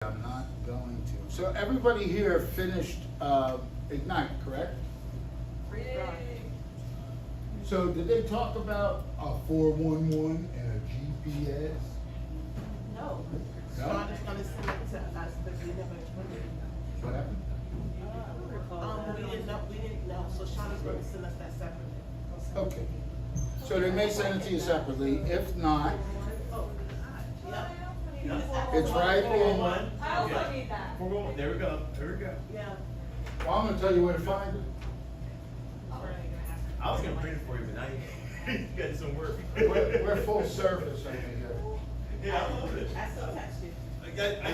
I'm not going to. So everybody here finished Ignite, correct? So did they talk about a 411 and a GPS? No. No? Sean is gonna send it to us, but we never. What happened? We didn't know, so Sean is gonna send us that separately. Okay. So they may send it to you separately. If not, Oh, yeah. it's right in. I also need that. There we go, there we go. Yeah. Well, I'm gonna tell you where to find it. I was gonna print it for you, but now you got some work. We're full service over here. Yeah, I love it. I still text you. I got you.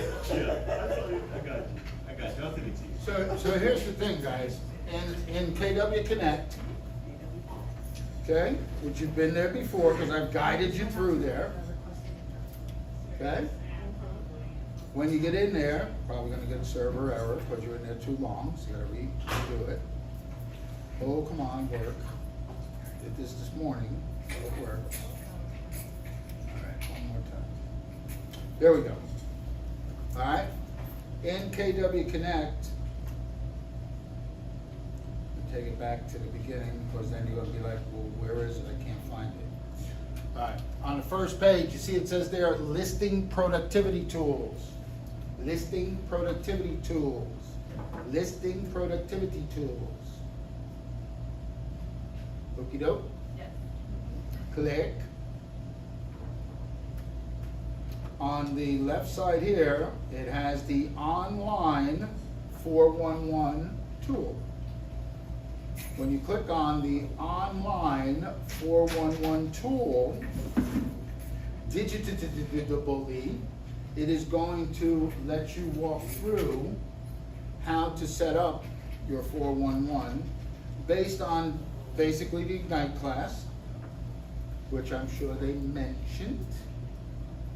I'll send it to you. So here's the thing, guys. In KW Connect, okay, which you've been there before because I've guided you through there. Okay? When you get in there, probably gonna get a server error because you're in there too long, so you gotta redo it. Oh, come on, work. Did this morning, so it worked. All right, one more time. There we go. All right? In KW Connect, take it back to the beginning because then you're gonna be like, well, where is it? I can't find it. All right, on the first page, you see it says there, listing productivity tools. Listing productivity tools. Listing productivity tools. Okey doke. Yes. Click. On the left side here, it has the online 411 tool. When you click on the online 411 tool, digitally, it is going to let you walk through how to set up your 411 based on basically the Ignite class, which I'm sure they mentioned.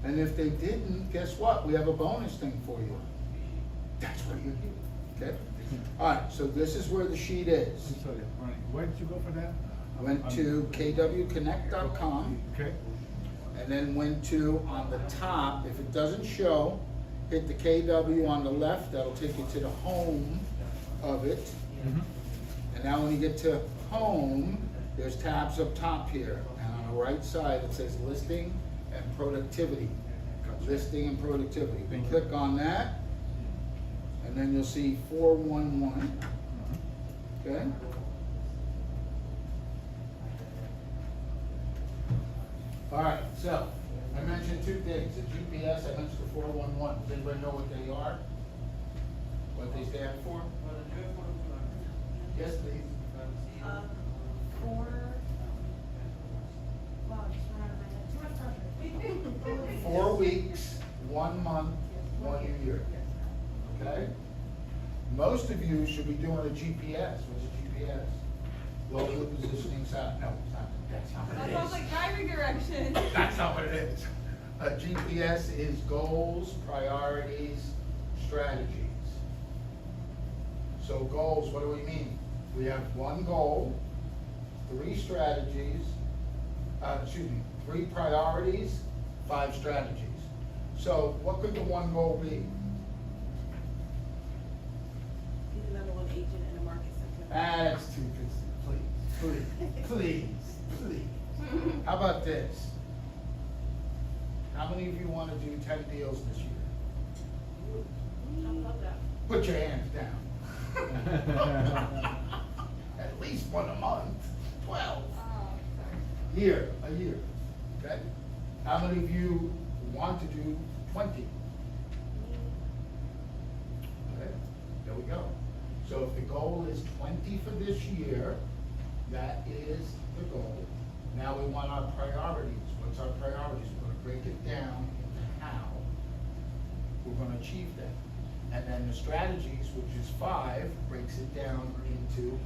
And if they didn't, guess what? We have a bonus thing for you. That's what you do, okay? All right, so this is where the sheet is. Sorry, Ronnie, where did you go for that? I went to kwconnect.com Okay. and then went to, on the top, if it doesn't show, hit the KW on the left, that'll take you to the home of it. Mm-hmm. And now when you get to home, there's tabs up top here. And on the right side, it says listing and productivity. Listing and productivity. You click on that, and then you'll see 411. Okay? All right, so I mentioned two things. The GPS, I mentioned the 411. Does anybody know what they are? What they stand for? Yes, please. Too much pressure. 4 weeks, 1 month, 1 year. Okay? Most of you should be doing a GPS. What's a GPS? Global positioning sound. No, it's not. That's not what That it sounds is. like driving directions. That's not what it is. A GPS is goals, priorities, strategies. So goals, what do we mean? We have one goal, 3 strategies, 3 priorities, 5 strategies. So what could the one goal be? Be the number 1 agent in the market sector. That's too good. Please. How about this? How many of you want to do 10 deals this year? I love that. Put your hands down. At least 1 a month, 12. A year, okay? How many of you want to do 20? Okay, there we go. So if the goal is 20 for this year, that is the goal. Now we want our priorities. What's our priorities? We're gonna break it down into how we're gonna achieve that. And then the strategies, which is 5, breaks it down into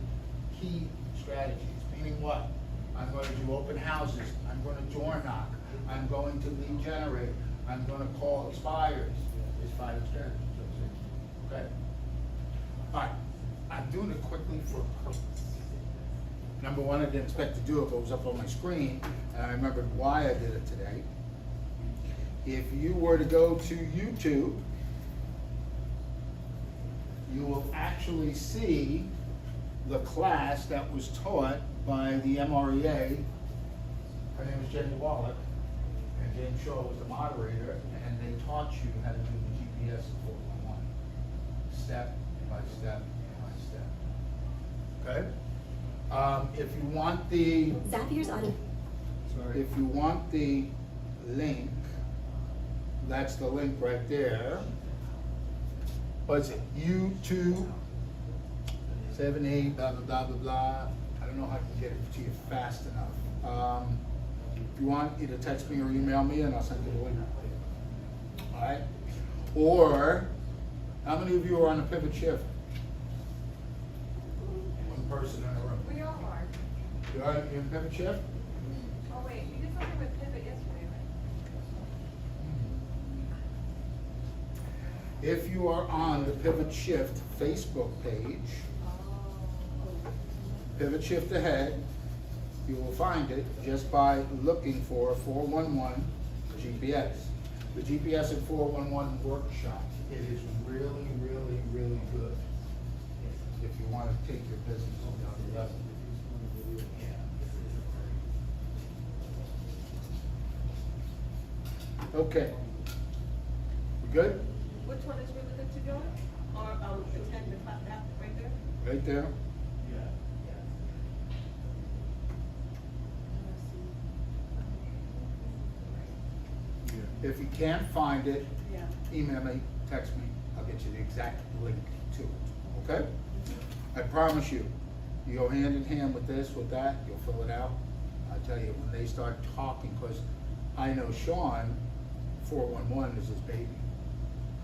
key strategies. Meaning what? I'm going to do open houses. I'm going to door knock. I'm going to lead generate. I'm going to call expires. There's 5 strategies. Okay? All right. I'm doing it quickly for a purpose. Number 1, I didn't expect to do it, but it was up on my screen, and I remembered why I did it today. If you were to go to YouTube actually see the class that was taught by the MREA. Her name is Jenny Wallach, and James Shaw was the moderator, and they taught you how to do the GPS in 411, step by step by step. Okay? If you want the, Zapier's auto. Sorry. if you want the link, that's the link right there. What's it? YouTube 78 blah blah blah blah blah. I don't know how I can get it to you fast enough. If you want, either text me or email me, and I'll send you the link. All right. Or how many of you are on a pivot shift? One person in a room. We all are. You are in pivot shift? Oh, wait, we did something with pivot yesterday, right? If you are on the Pivot Shift Facebook page, Pivot Shift Ahead, you will find it just by looking for 411 GPS. The GPS at 411 workshop. It is really, really, really good if you want to take your business to another level. Okay. We good? Which one is really good to go? Or, attend the class, that right there? Right there? If you can't find it, Yeah. email me, text me, I'll get you the exact link to it, okay? I promise you, you go hand in hand with this, with that, you'll fill it out. I tell you, when they start talking, because I know Sean, 411 is his baby.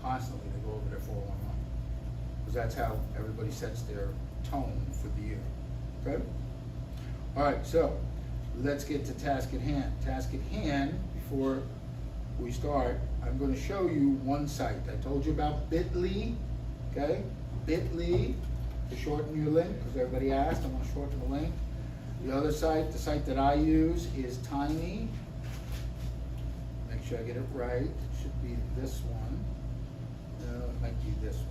Constantly, they go over their 411. Because that's how everybody sets their tone for the year, okay? All right, so let's get to task at hand. Task at hand, before we start, I'm going to show you one site. I told you about bit.ly, okay? bit.ly to shorten your link, because everybody asked, I'm going to shorten the link. The other site, the site that I use is Tiny. Make sure I get it right. It should be this one. No, it might be this one.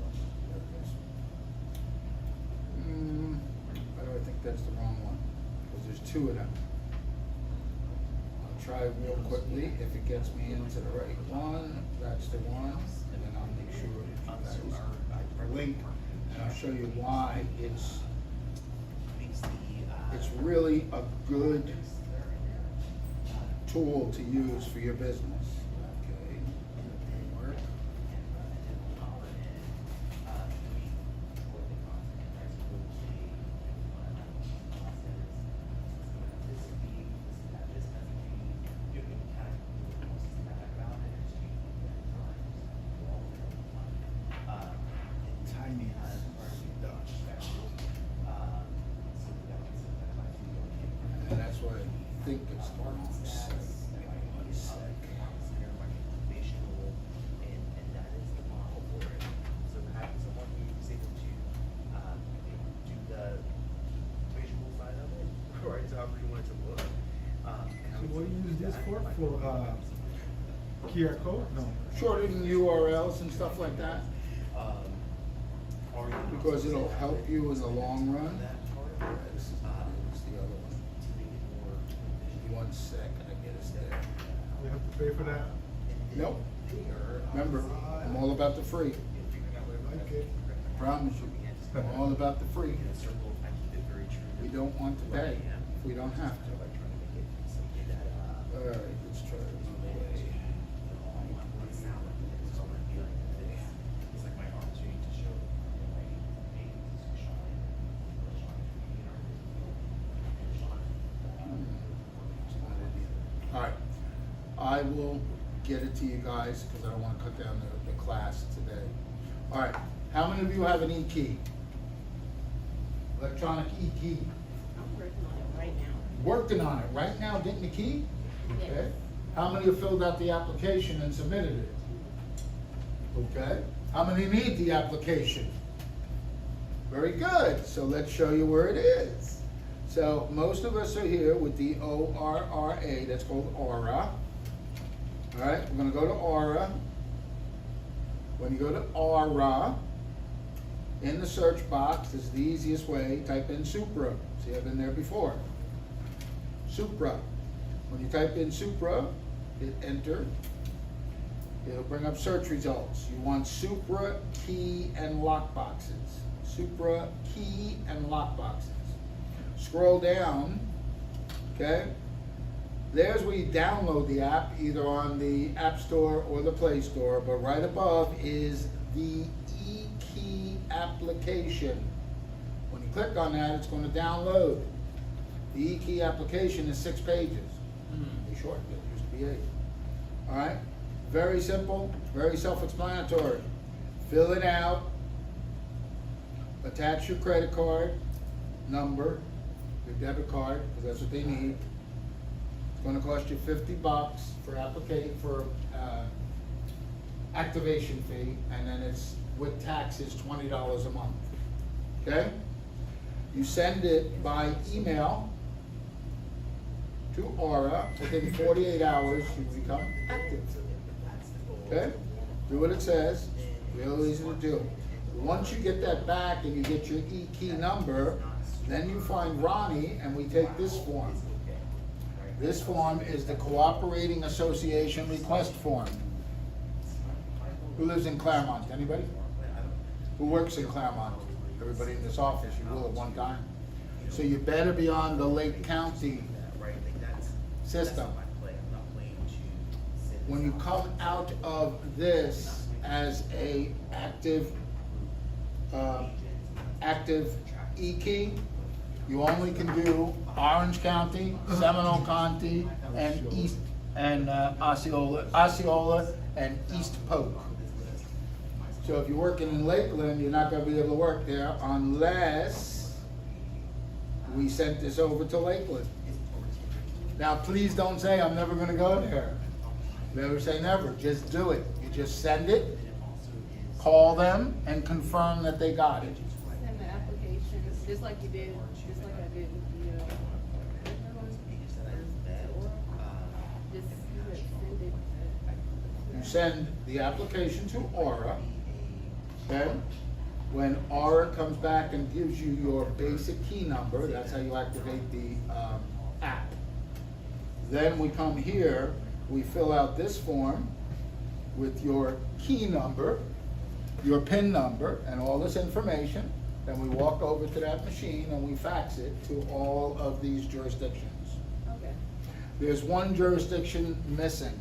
Why do I think that's the wrong one? Because there's two of them. I'll try real quickly. If it gets me into the right one, that's the one. And then I'll make sure that you guys are linked. And I'll show you why it's really a good tool to use for your business. Okay. Work. Tiny. And that's why I think it's the wrong site. Maybe 1 sec. So what do you use this for? For QR code? No. Shortening URLs and stuff like that, because it'll help you in the long run. This is the other one. 1 sec, I get us there. We have to pay for that? Nope. Remember, I'm all about the free. Okay. I promise you. I'm all about the free. We don't want to pay if we don't have to. All right, let's try it another way. All right, I will get it to you guys because I don't want to cut down the class today. All right, how many of you have an e-key? Electronic e-key. I'm working on it right now. Working on it right now, getting the key? Okay. How many have filled out the application and submitted it? Okay. How many need the application? Very good. So let's show you where it is. So most of us are here with the ORRA, that's called Aura. All right, we're gonna go to Aura. When you go to Aura, in the search box, this is the easiest way, type in Supra. See, I've been there before. Supra. When you type in Supra, hit enter. It'll bring up search results. You want Supra, key, and lock boxes. Supra, key, and lock boxes. Scroll down, okay? There's where you download the app, either on the App Store or the Play Store, but right above is the e-key application. When you click on that, it's going to download. The e-key application is 6 pages. Be short, it used to be 8. All right? Very simple, very self-explanatory. Fill it out, attach your credit card number, your debit card, because that's what they need. It's going to cost you $50 for activation fee, and then it's with taxes $20 a month. Okay? You send it by email to Aura. Within 48 hours, you become active. Okay? Do what it says. Real easy to do. Once you get that back and you get your e-key number, then you find Ronnie and we take this form. This form is the Cooperating Association Request Form. Who lives in Claremont? Anybody? Who works in Claremont? Everybody in this office, you will at one time. So you better be on the Lake County system. When you come out of this as a active e-key, you only can do Orange County, Seminole County, and East and Osceola and East Polk. So if you're working in Lakeland, you're not going to be able to work there unless we sent this over to Lakeland. Now, please don't say I'm never going to go there. Never say never. Just do it. You just send it, call them, and confirm that they got it. Send the application, just like you did, just like I did with the, just send it. You send the application to Aura, okay? When Aura comes back and gives you your basic key number, that's how you activate the app. Then we come here, we fill out this form with your key number, your PIN number, and all this information. Then we walk over to that machine and we fax it to all of these jurisdictions. Okay. There's one jurisdiction missing.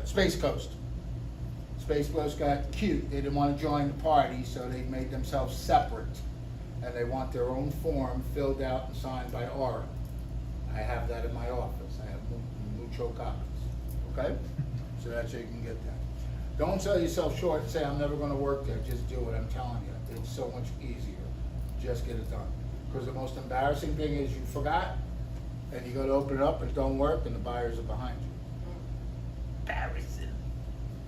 Space Coast. Space Coast got cute. They didn't want to join the party, so they made themselves separate. And they want their own form filled out and signed by Aura. I have that in my office. I have mucho copies. Okay? So that's how you can get that. Don't sell yourself short and say, I'm never going to work there. Just do it. I'm telling you. It's so much easier. Just get it done. Because the most embarrassing thing is you forgot, and you go to open it up, and it don't work, and the buyers are behind you. Embarrassing.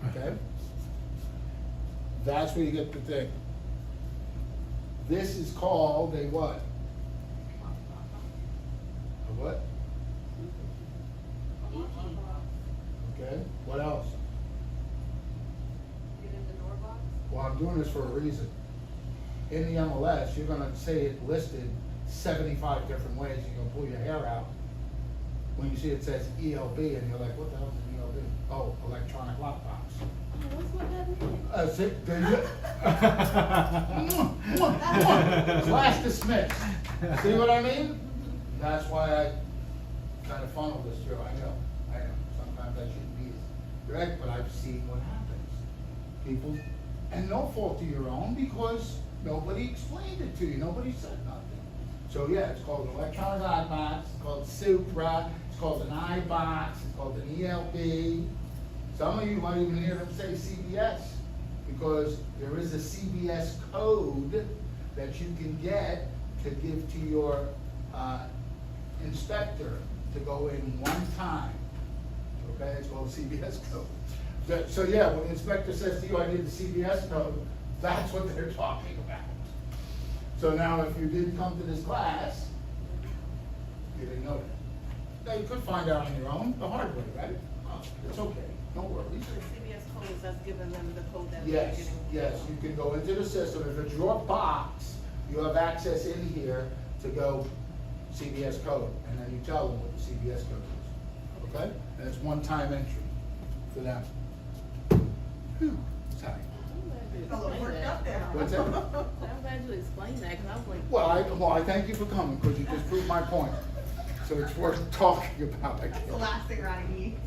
Okay? That's where you get the thing. This is called a what? A what? Okay, what else? Get in the door box. Well, I'm doing this for a reason. In the MLS, you're gonna say it listed 75 different ways. You're gonna pull your hair out when you see it says ELB, and you're like, what the hell is an ELB? Oh, electronic lockbox. What's what that mean? See, there you Class dismissed. See what I mean? That's why I kind of funnel this through. I know. Sometimes I shouldn't be direct, but I've seen what happens. People, and no fault of your own, because nobody explained it to you. Nobody said nothing. So yeah, it's called an electronic lockbox. It's called Supra. It's called an iBox. It's called an ELB. Some of you might even hear them say CBS, because there is a CBS code that you can get to give to your inspector to go in one time. Okay, it's called a CBS code. So yeah, when the inspector says to you, I need the CBS code, that's what they're talking about. So now if you didn't come to this class, you didn't know that. Now you could find out on your own, the hard way, right? Oh, it's okay. No worries. The CBS code is us giving them the code that we're Yes, getting. yes, you can go into the system, if it's your box, you have access in here to go CBS code, and then you tell them what the CBS code is, okay? And it's one-time entry for them. Whew, sorry. I'm glad you explained that. What's that? I'm glad you explained that, cause I was like. Well, I thank you for coming, because you just proved my point. So it's worth talking about. That's the last thing Ronnie needs.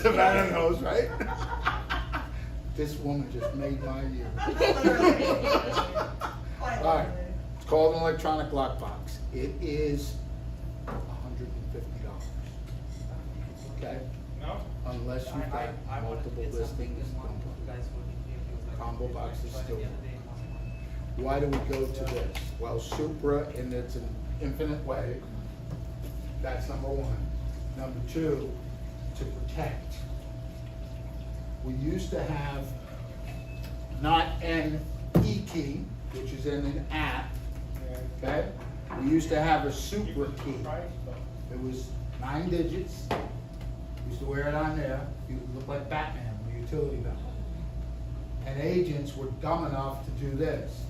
Savannah knows, right? This woman just made my year. All right, it's called an electronic lockbox. It is $150. Okay? No? Unless you've got I wanted to multiple get something listings. in one, you guys would, if it was like. Combo box is by the still- end of the day, one. Why do we go to this? Well, Supra, in its an infinite way, that's number one. Number two, to protect. We used to have not an e-key, which is in an app, okay? We used to have a Supra key. It was 9 digits. Used to wear it on there. You look like Batman with a utility belt. And agents were dumb enough to do this.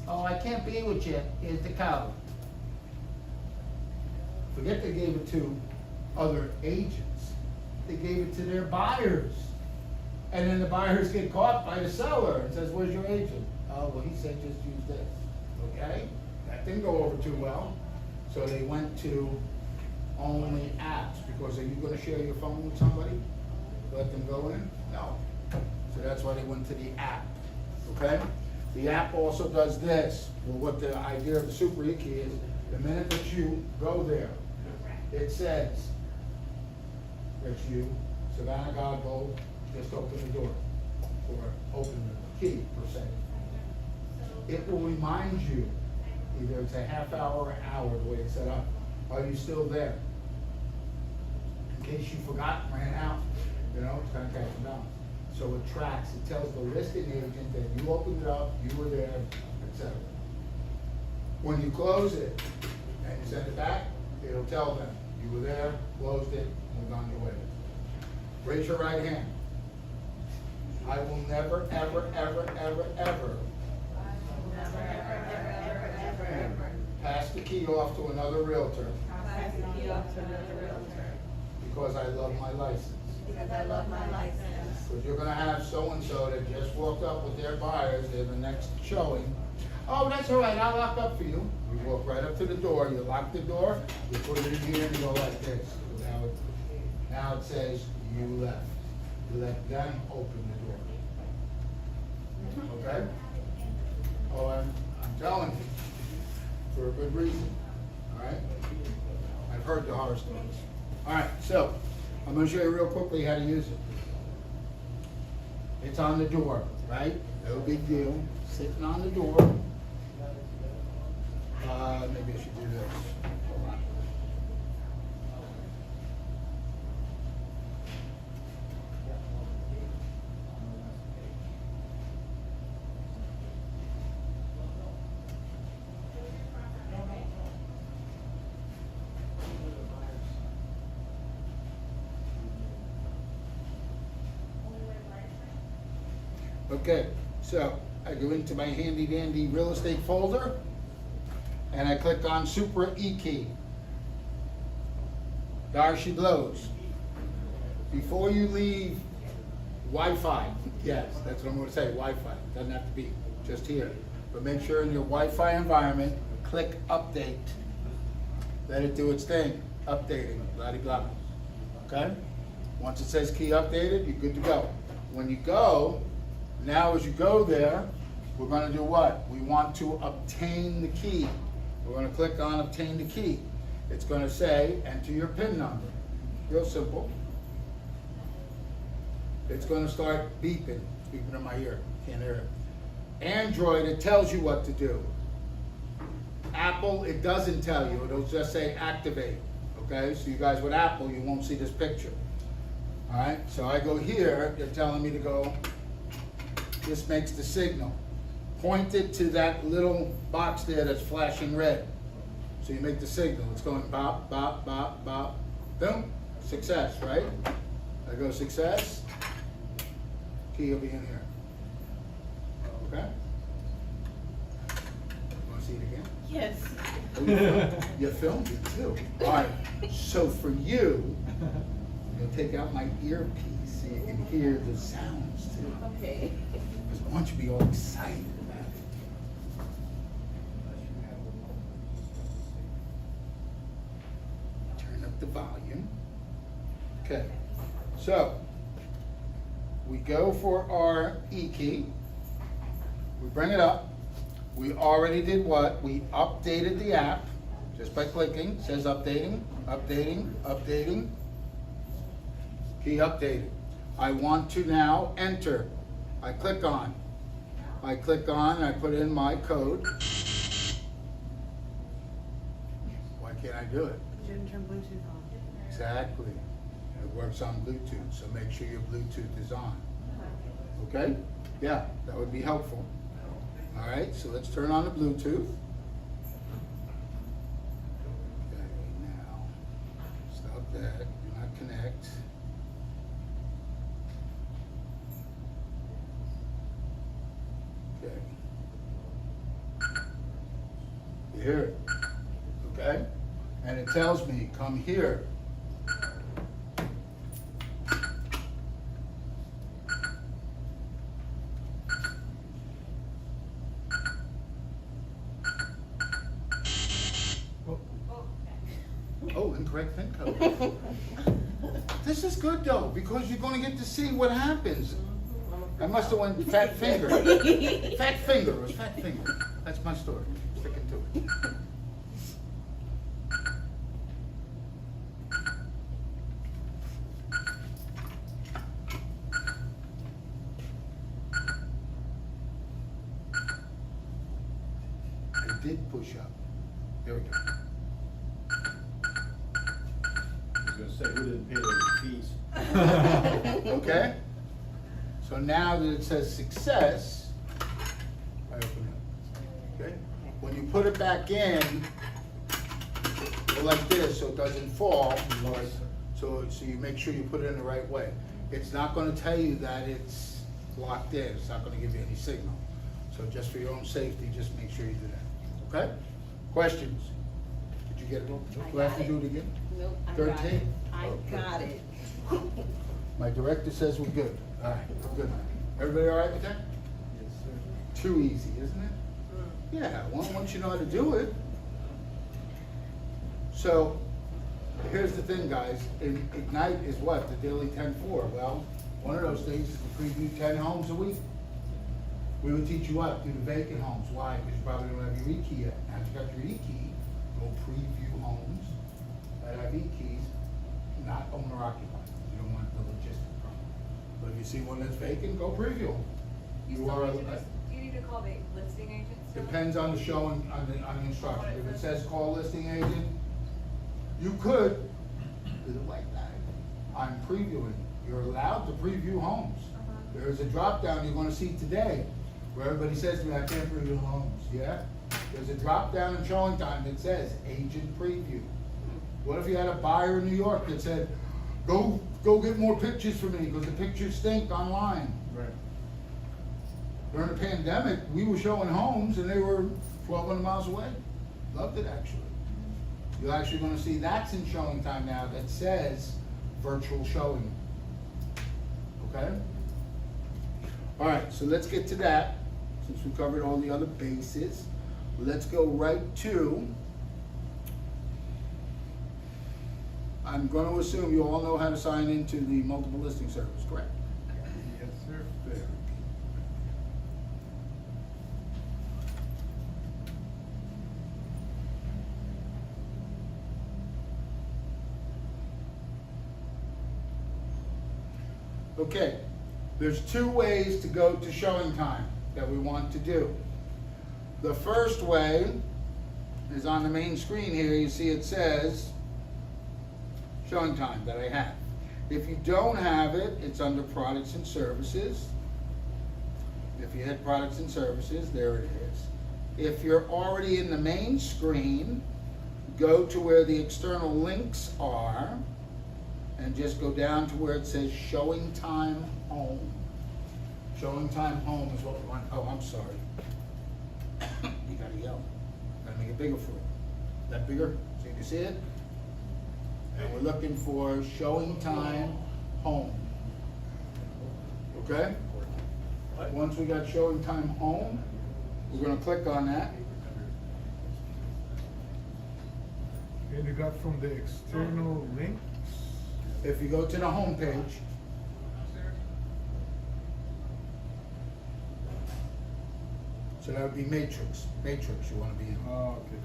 Oh, I can't be with you. Here's the code. Forget they gave it to other agents. They gave it to their buyers. And then the buyers get caught by the seller and says, where's your agent? Oh, well, he said just use this. Okay? That didn't go over too well. So they went to only apps, because are you gonna share your phone with somebody? Let them go in? No. So that's why they went to the app, okay? The app also does this. Well, what the idea of the Super E-Key is, the minute that you go there, it says, it's you, Savannah Godbold, just open the door, or open the key, per se. It will remind you, either it's a half hour or an hour, the way it's set up. Are you still there? In case you forgot and ran out, you know, it's gonna catch them down. So it tracks, it tells the listing agent that you opened it up, you were there, etc. When you close it and you send it back, it'll tell them you were there, closed it, moved on your way. Raise your right hand. I will never, ever, ever, ever, ever pass the key off to another realtor because I love my license. Because I love my license. Because you're gonna have so-and-so that just walked up with their buyers, they're the next showing. Oh, that's all right, I'll lock up for you. You walk right up to the door, you lock the door, you put it in here and you go like this. Now it says you left. You let them open the door. Okay? Oh, I'm telling you, for a good reason, all right? I've heard the horror stories. All right, so, I'm gonna show you real quickly how to use it. It's on the door, right? No big deal, sitting on the door. Maybe I should do this. Hold on. Okay, so I go into my handy dandy real estate folder and I click on Super E-Key. There she blows. Before you leave Wi-Fi, yes, that's what I'm going to say, Wi-Fi, doesn't have to be just here. But make sure in your Wi-Fi environment, click update. Let it do its thing, updating, blah-de-blah. Okay? Once it says key updated, you're good to go. When you go, now as you go there, we're going to do what? We want to obtain the key. We're going to click on obtain the key. It's going to say enter your PIN number. Real simple. It's going to start beeping in my ear. Can't hear it. Android, it tells you what to do. Apple, it doesn't tell you. It'll just say activate. Okay, so you guys with Apple, you won't see this picture. All right, so I go here, they're telling me to go. This makes the signal. Point it to that little box there that's flashing red. So you make the signal. It's going bop, bop, bop, bop. Boom. Success, right? I go success, key will be in here. Okay? Want to see it again? Yes. Oh, you filmed it too. All right, so for you, you'll take out my earpiece so you can hear the sounds too. Okay. Because I want you to be all excited about it. Turn up the volume. Okay, so we go for our E key. We bring it up. We already did what? We updated the app just by clicking. It says updating, updating, updating. Key updated. I want to now enter. I click on. I click on and I put in my code. Why can't I do it? You didn't turn Bluetooth on. Exactly. It works on Bluetooth, so make sure your Bluetooth is on. Okay? Yeah, that would be helpful. All right, so let's turn on the Bluetooth. Okay, now, stop that, do not connect. Okay. You hear it, okay? And it tells me, come here. Oh, incorrect PIN code. This is good though, because you're gonna get to see what happens. I must have went fat finger. Fat finger, it was fat finger. That's my story, sticking to it. I did push up. There we go. I was gonna say, who didn't pay their fees? Okay? So now that it says success, I open it. Okay? When you put it back in, go like this so it doesn't fall. So you make sure you put it in the right way. It's not gonna tell you that it's locked in. It's not gonna give you any signal. So just for your own safety, just make sure you do that. Okay? Questions? Did you get it all? Do I have to do it again? Nope, I got it. 13? I got it. My director says we're good. All right, we're good. Everybody all right with that? Yes, sir. Too easy, isn't it? Yeah, once you know how to do it. So, here's the thing, guys. Ignite is what? The daily 10-4. Well, one of those things is to preview 10 homes a week. We would teach you what? Do the vacant homes. Why? Because you probably don't have your E-key yet. Now that you got your E-key, go preview homes that have E-keys, not owner occupied. You don't want the logistic problem. But if you see one that's vacant, go preview them. You You still are, need to just, do you need to call the listing agent still? depends on the show and on the instruction. If it says call listing agent, you could do it like that. I'm previewing. You're allowed to preview homes. There's a drop down you're gonna see today where everybody says to me, I can't preview homes. Yeah? There's a drop down in ShowingTime that says agent preview. What if you had a buyer in New York that said, go get more pictures for me because the pictures stink online. Right. During the pandemic, we were showing homes and they were 1,200 miles away. Loved it actually. You're actually gonna see that's in ShowingTime now that says virtual showing. Okay? All right, so let's get to that. Since we covered all the other bases, let's go right to, I'm gonna assume you all know how to sign into the multiple listing service, correct? Yes, sir. Very good. Okay, there's two ways to go to ShowingTime that we want to do. The first way is on the main screen here. You see it says ShowingTime that I have. If you don't have it, it's under products and services. If you hit products and services, there it is. If you're already in the main screen, go to where the external links are and just go down to where it says showing time home. Showing time home is what we want. Oh, I'm sorry. You gotta yell. Gotta make it bigger for you. That bigger, so you can see it? And we're looking for showing time home. Okay? Once we got showing time home, we're gonna click on that. And you got from the external link. If you go to the home page, so that would be Matrix. Matrix you wanna be in. Oh, okay.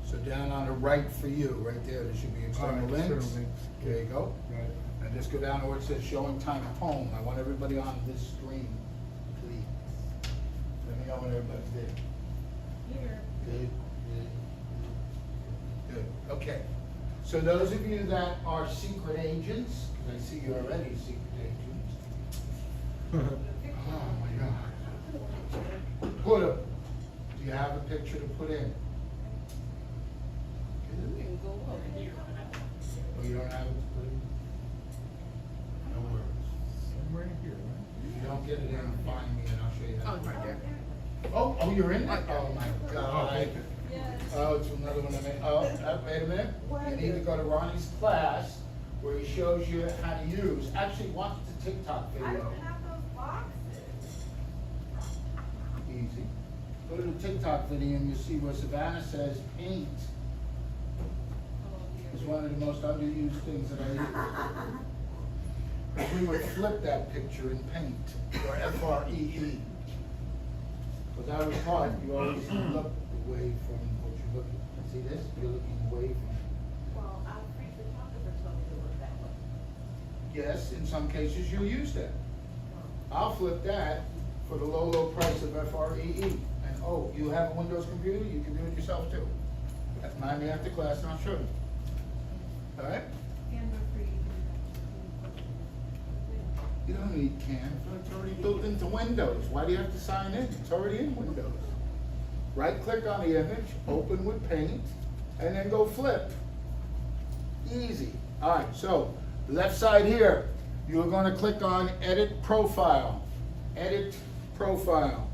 So down on the right for you, right there should be external links. External links. There you go. Got it. And just go down to where it says showing time home. I want everybody on this screen, please. Let me know when everybody's there. Here. Good, good, good. Okay. So those of you that are secret agents, because I see you're already secret agents. Oh my God. Put them. Do you have a picture to put in? You can go over here. Oh, you don't have it to put in? No worries. Somewhere in here, right? If you don't get it in, find me and I'll show you how. Oh, right there. Oh, you're in there? Oh my Oh, God. thank you. Yes. Oh, it's another one I made. Oh, wait a minute. You need to go to Ronnie's class where he shows you how to use. Actually, watch the TikTok I video. don't have those boxes. Easy. Go to the TikTok video and you'll see where Savannah says paint is one of the most underused things that I use. If we would flip that picture in paint, or F-R-E-E. Because I was taught you always look away from what you're looking at. See this? You're looking away from it. Well, our free photographer told me to look that way. Yes, in some cases you use that. I'll flip that for the low, low price of F-R-E-E. And oh, you have a Windows computer, you can do it yourself too. Remind me after class and I'll show you. All right? You don't need Canva, it's already built into Windows. Why do you have to sign in? It's already in Windows. Right click on the image, open with Paint, and then go flip. Easy. All right, so left side here, you're gonna click on Edit Profile. Edit Profile.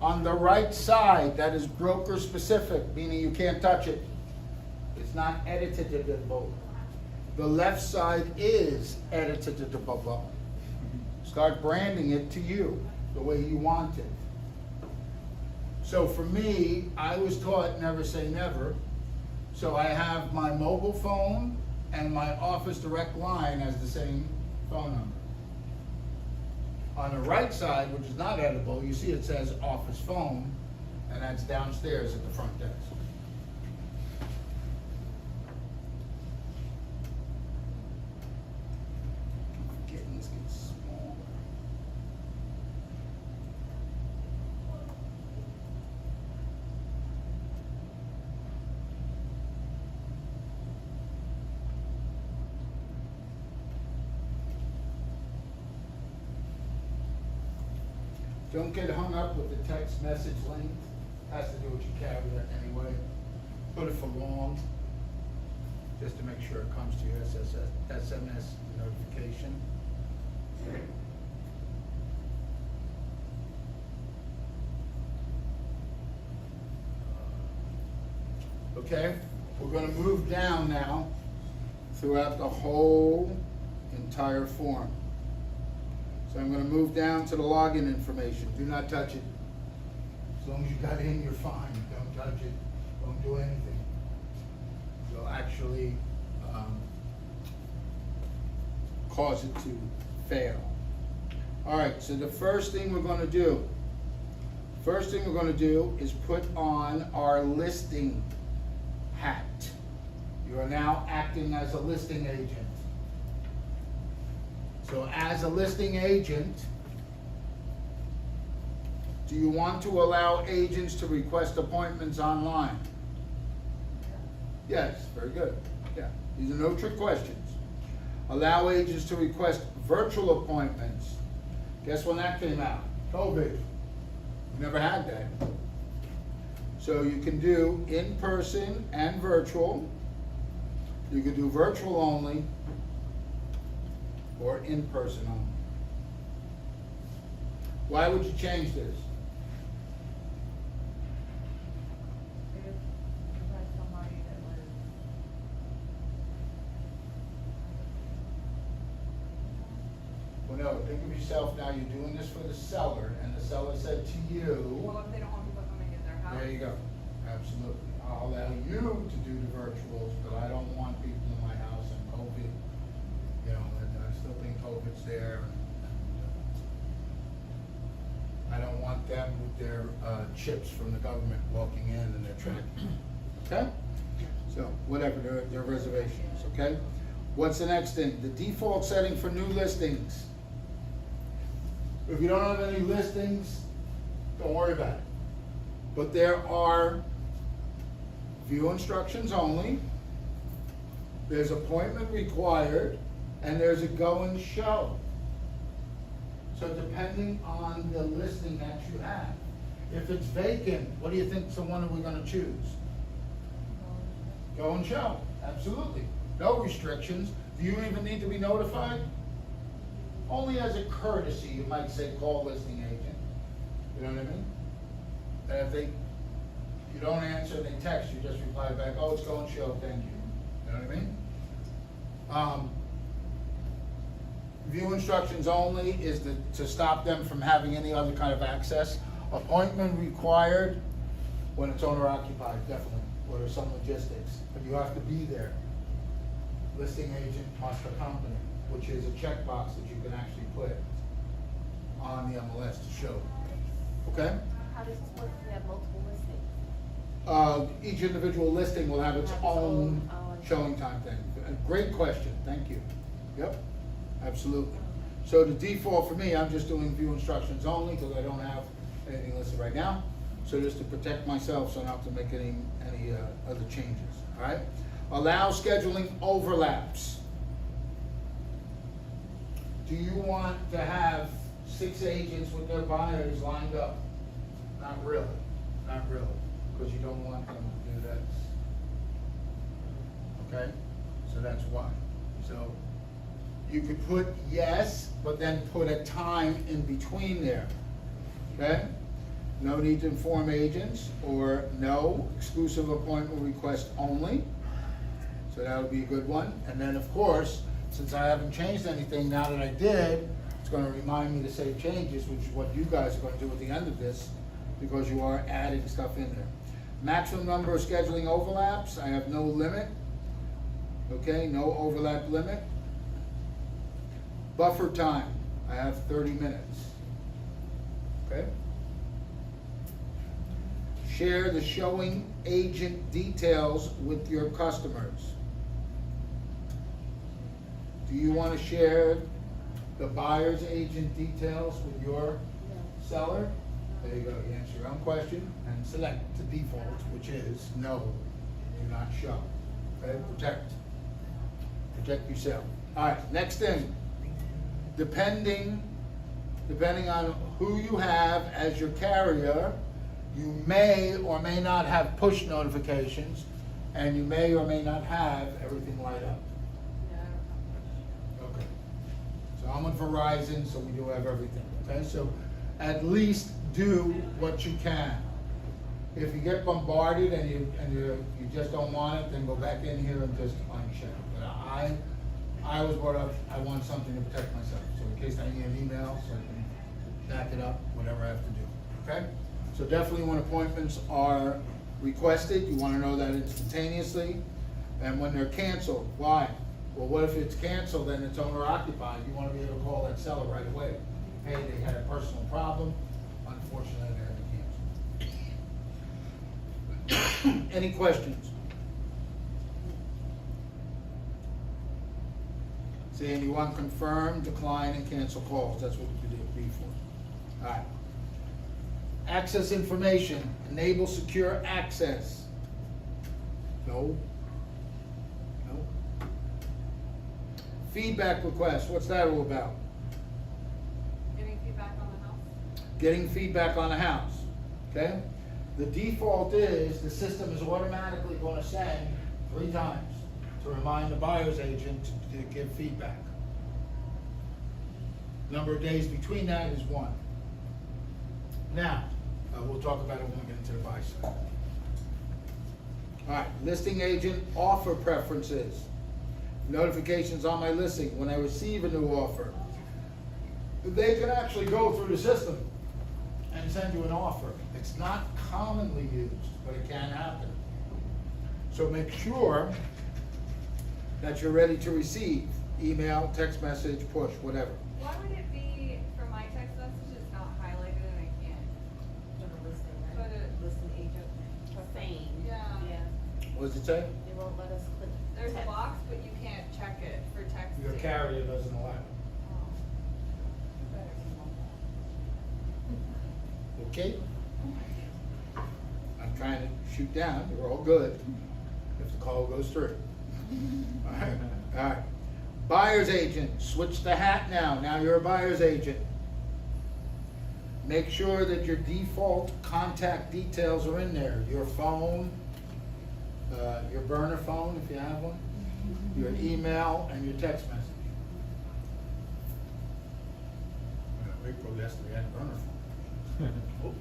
On the right side, that is broker specific, meaning you can't touch it. It's not editable. The left side is editable. Start branding it to you, the way you want it. So for me, I was taught never say never. So I have my mobile phone and my office direct line as the same phone number. On the right side, which is not editable, you see it says office phone, and that's downstairs at the front desk. I'm forgetting this gets smaller. Don't get hung up with the text message length. Has to do with your caveat anyway. Put it for long, just to make sure it comes to your SMS notification. Okay, we're gonna move down now throughout the whole entire form. So I'm gonna move down to the login information. Do not touch it. As long as you got it in, you're fine. Don't touch it. Don't do anything. You'll actually cause it to fail. All right, so the first thing we're gonna do is put on our listing hat. You are now acting as a listing agent. So as a listing agent, do you want to allow agents to request appointments online? Yes, very good, yeah. These are no trick questions. Allow agents to request virtual appointments. Guess when that came out? COVID. We never had that. So you can do in-person and virtual. You can do virtual only or in-person only. Why would you change this? If you had somebody that was. Well, no, think of yourself now, you're doing this for the seller, and the seller said to you, Well, if they don't want people coming in their house. there you go, absolutely. I'll allow you to do the virtuals, but I don't want people in my house and COVID, you know, and I still think COVID's there. And I don't want them with their chips from the government walking in and their tracking. Okay? So, whatever, their reservations, okay? What's the next thing? The default setting for new listings. If you don't have any listings, don't worry about it. But there are view instructions only, there's appointment required, and there's a go and show. So depending on the listing that you have, if it's vacant, what do you think the one we're gonna choose? Go and show, absolutely. No restrictions. Do you even need to be notified? Only as a courtesy, you might say call listing agent. You know what I mean? And if you don't answer, they text you, just reply back, oh, it's go and show, thank you. You know what I mean? View instructions only is to stop them from having any other kind of access. Appointment required when it's owner occupied, definitely, or there's some logistics, but you have to be there. Listing agent must accompany, which is a checkbox that you can actually put on the MLS to show. Okay? How does this work if we have multiple listings? Each individual listing will have its Have its own own showing time thing. A great question, thank you. Yep, absolutely. So the default for me, I'm just doing view instructions only because I don't have anything listed right now. So just to protect myself, so I don't have to make any other changes, all right? Allow scheduling overlaps. Do you want to have 6 agents with their buyers lined up? Not really, not really, because you don't want them to do that. Okay, so that's why. So you could put yes, but then put a time in between there, okay? No need to inform agents, or no, exclusive appointment request only. So that would be a good one. And then, of course, since I haven't changed anything, now that I did, it's gonna remind me to save changes, which is what you guys are gonna do at the end of this, because you are adding stuff in there. Maximum number of scheduling overlaps, I have no limit. Okay, no overlap limit. Buffer time, I have 30 minutes. Okay? Share the showing agent details with your customers. Do you want to share the buyer's agent details with your seller? There you go, you answer your own question and select the default, which is no, do not show. Okay, protect yourself. All right, next thing, depending on who you have as your carrier, you may or may not have push notifications, and you may or may not have everything light up. Okay. So I'm with Verizon, so we do have everything, okay? So at least do what you can. If you get bombarded and you just don't want it, then go back in here and just uncheck. But I was brought up, I want something to protect myself. So in case I need an email, so I can back it up, whatever I have to do, okay? So definitely when appointments are requested, you wanna know that instantaneously. And when they're canceled, why? Well, what if it's canceled and it's owner occupied? You wanna be able to call that seller right away. Hey, they had a personal problem, unfortunately they had to cancel. Any questions? Saying you want confirm, decline, and cancel calls, that's what we did before. All right. Access information, enable secure access. No. No. Feedback request, what's that all about? Getting feedback on the house? Getting feedback on the house, okay? The default is the system is automatically gonna send 3 times to remind the buyer's agent to give feedback. Number of days between that is 1. Now, we'll talk about it when we get into the buy side. All right, listing agent offer preferences. Notifications on my listing when I receive a new offer. They can actually go through the system and send you an offer. It's not commonly used, but it can happen. So make sure that you're ready to receive email, text message, push, whatever. Why would it be for my text message, it's not highlighted and I can't For the listing, put right? it? Listing agent, same. Yeah. What does it say? They won't let us click. There's a text. box, but you can't check it for texting. Your carrier doesn't allow it. Oh. Better email that. Okay? I'm trying to shoot down, we're all good, if the call goes through. All right, all right. Buyer's agent, switch the hat now, now you're a buyer's agent. Make sure that your default contact details are in there, your phone, your burner phone if you have one, your email, and your text message. April yesterday had a burner phone. Oh.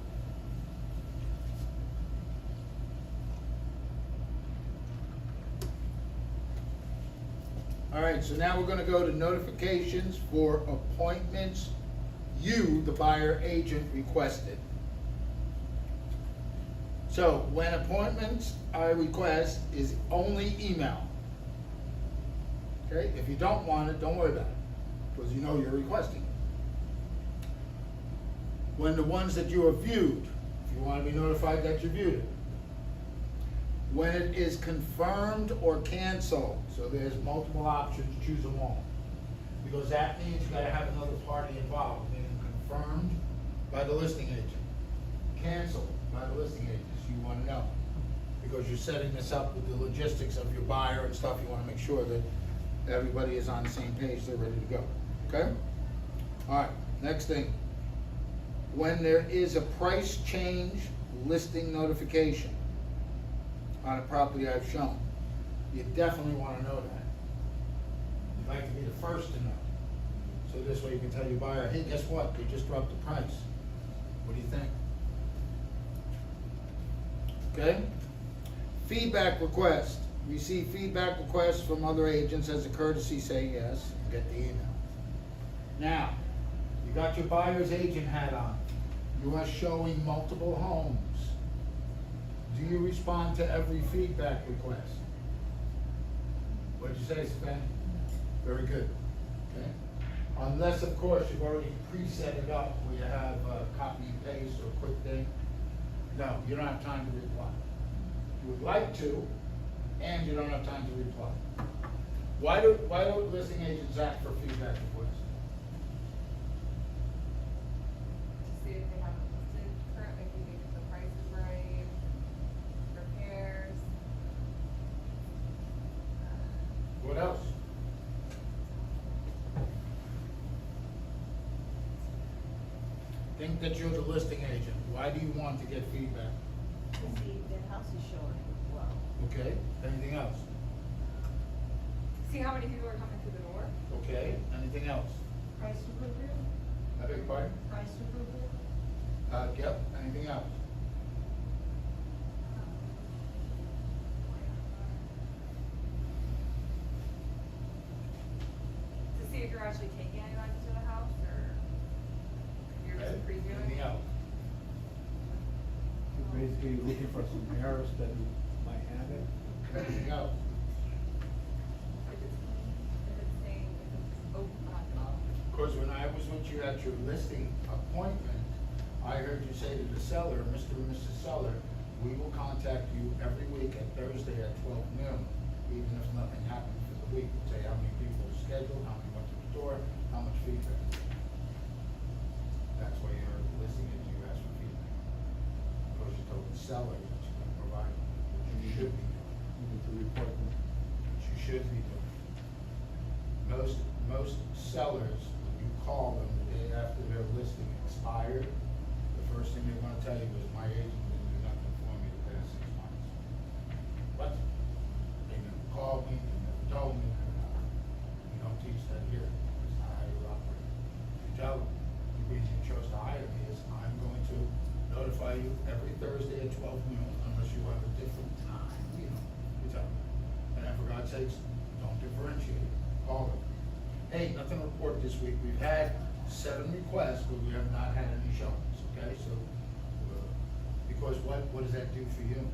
All right, so now we're gonna go to notifications for appointments you, the buyer agent, requested. So when appointments I request is only email. Okay, if you don't want it, don't worry about it, because you know you're requesting it. When the ones that you have viewed, if you want to be notified that you viewed it. When it is confirmed or canceled, so there's multiple options, choose them all. Because that means you gotta have another party involved, meaning confirmed by the listing agent, canceled by the listing agent, you wanna know. Because you're setting this up with the logistics of your buyer and stuff, you wanna make sure that everybody is on the same page, they're ready to go, okay? All right, next thing. When there is a price change listing notification on a property I've shown, you definitely want to know that. You'd like to be the first to know. So this way you can tell your buyer, hey, guess what? They just dropped the price. What do you think? Okay? Feedback request. Receive feedback requests from other agents as a courtesy, say yes, and get the email. Now, you got your buyer's agent hat on. You are showing multiple homes. Do you respond to every feedback request? What'd you say, Sven? Very good. Okay. Unless, of course, you've already preset it up where you have a copy and paste or a quick thing. No, you don't have time to reply. You would like to, and you don't have time to reply. Why do listing agents ask for feedback requests? To see if they haven't listed currently, if you think the price is right, repairs. What else? Think that you're the listing agent. Why do you want to get feedback? To see if their house is showing well. Okay, anything else? See how many people are coming through the door? Okay, anything else? Price appropriate? I beg your pardon? Price appropriate? Yep, anything else? To see if you're actually taking anybody to the house, or if you're Okay, just previewing. anything else? You're basically looking for some errors that you might have it. Anything else? If it's clean, if it's staying, if it's open, not Of course, when I was with you at your listing appointment, I heard you say to the seller, Mr. and Mrs. Seller, we will contact you every week at Thursday at 12 noon, even if nothing happened for the week. Say how many people are scheduled, how many went to the door, how much feedback. That's why you're listing it, you ask for feedback. Because you told the seller that you're gonna provide, which you should be doing, You need to report them. which you should be doing. Most sellers, when you call them the day after their listing expired, the first thing they're gonna tell you is, my agent didn't do nothing for me the past 6 months. What? They never called me, they never told me. We don't teach that here. It's not how you operate. You tell them, the reason you chose to hire me is I'm going to notify you every Thursday at 12 noon, unless you have a different time, you know, you tell them. And then for God's sakes, don't differentiate, call them. Hey, nothing to report this week. We've had 7 requests, but we have not had any showings, okay? So, because what does that do for you?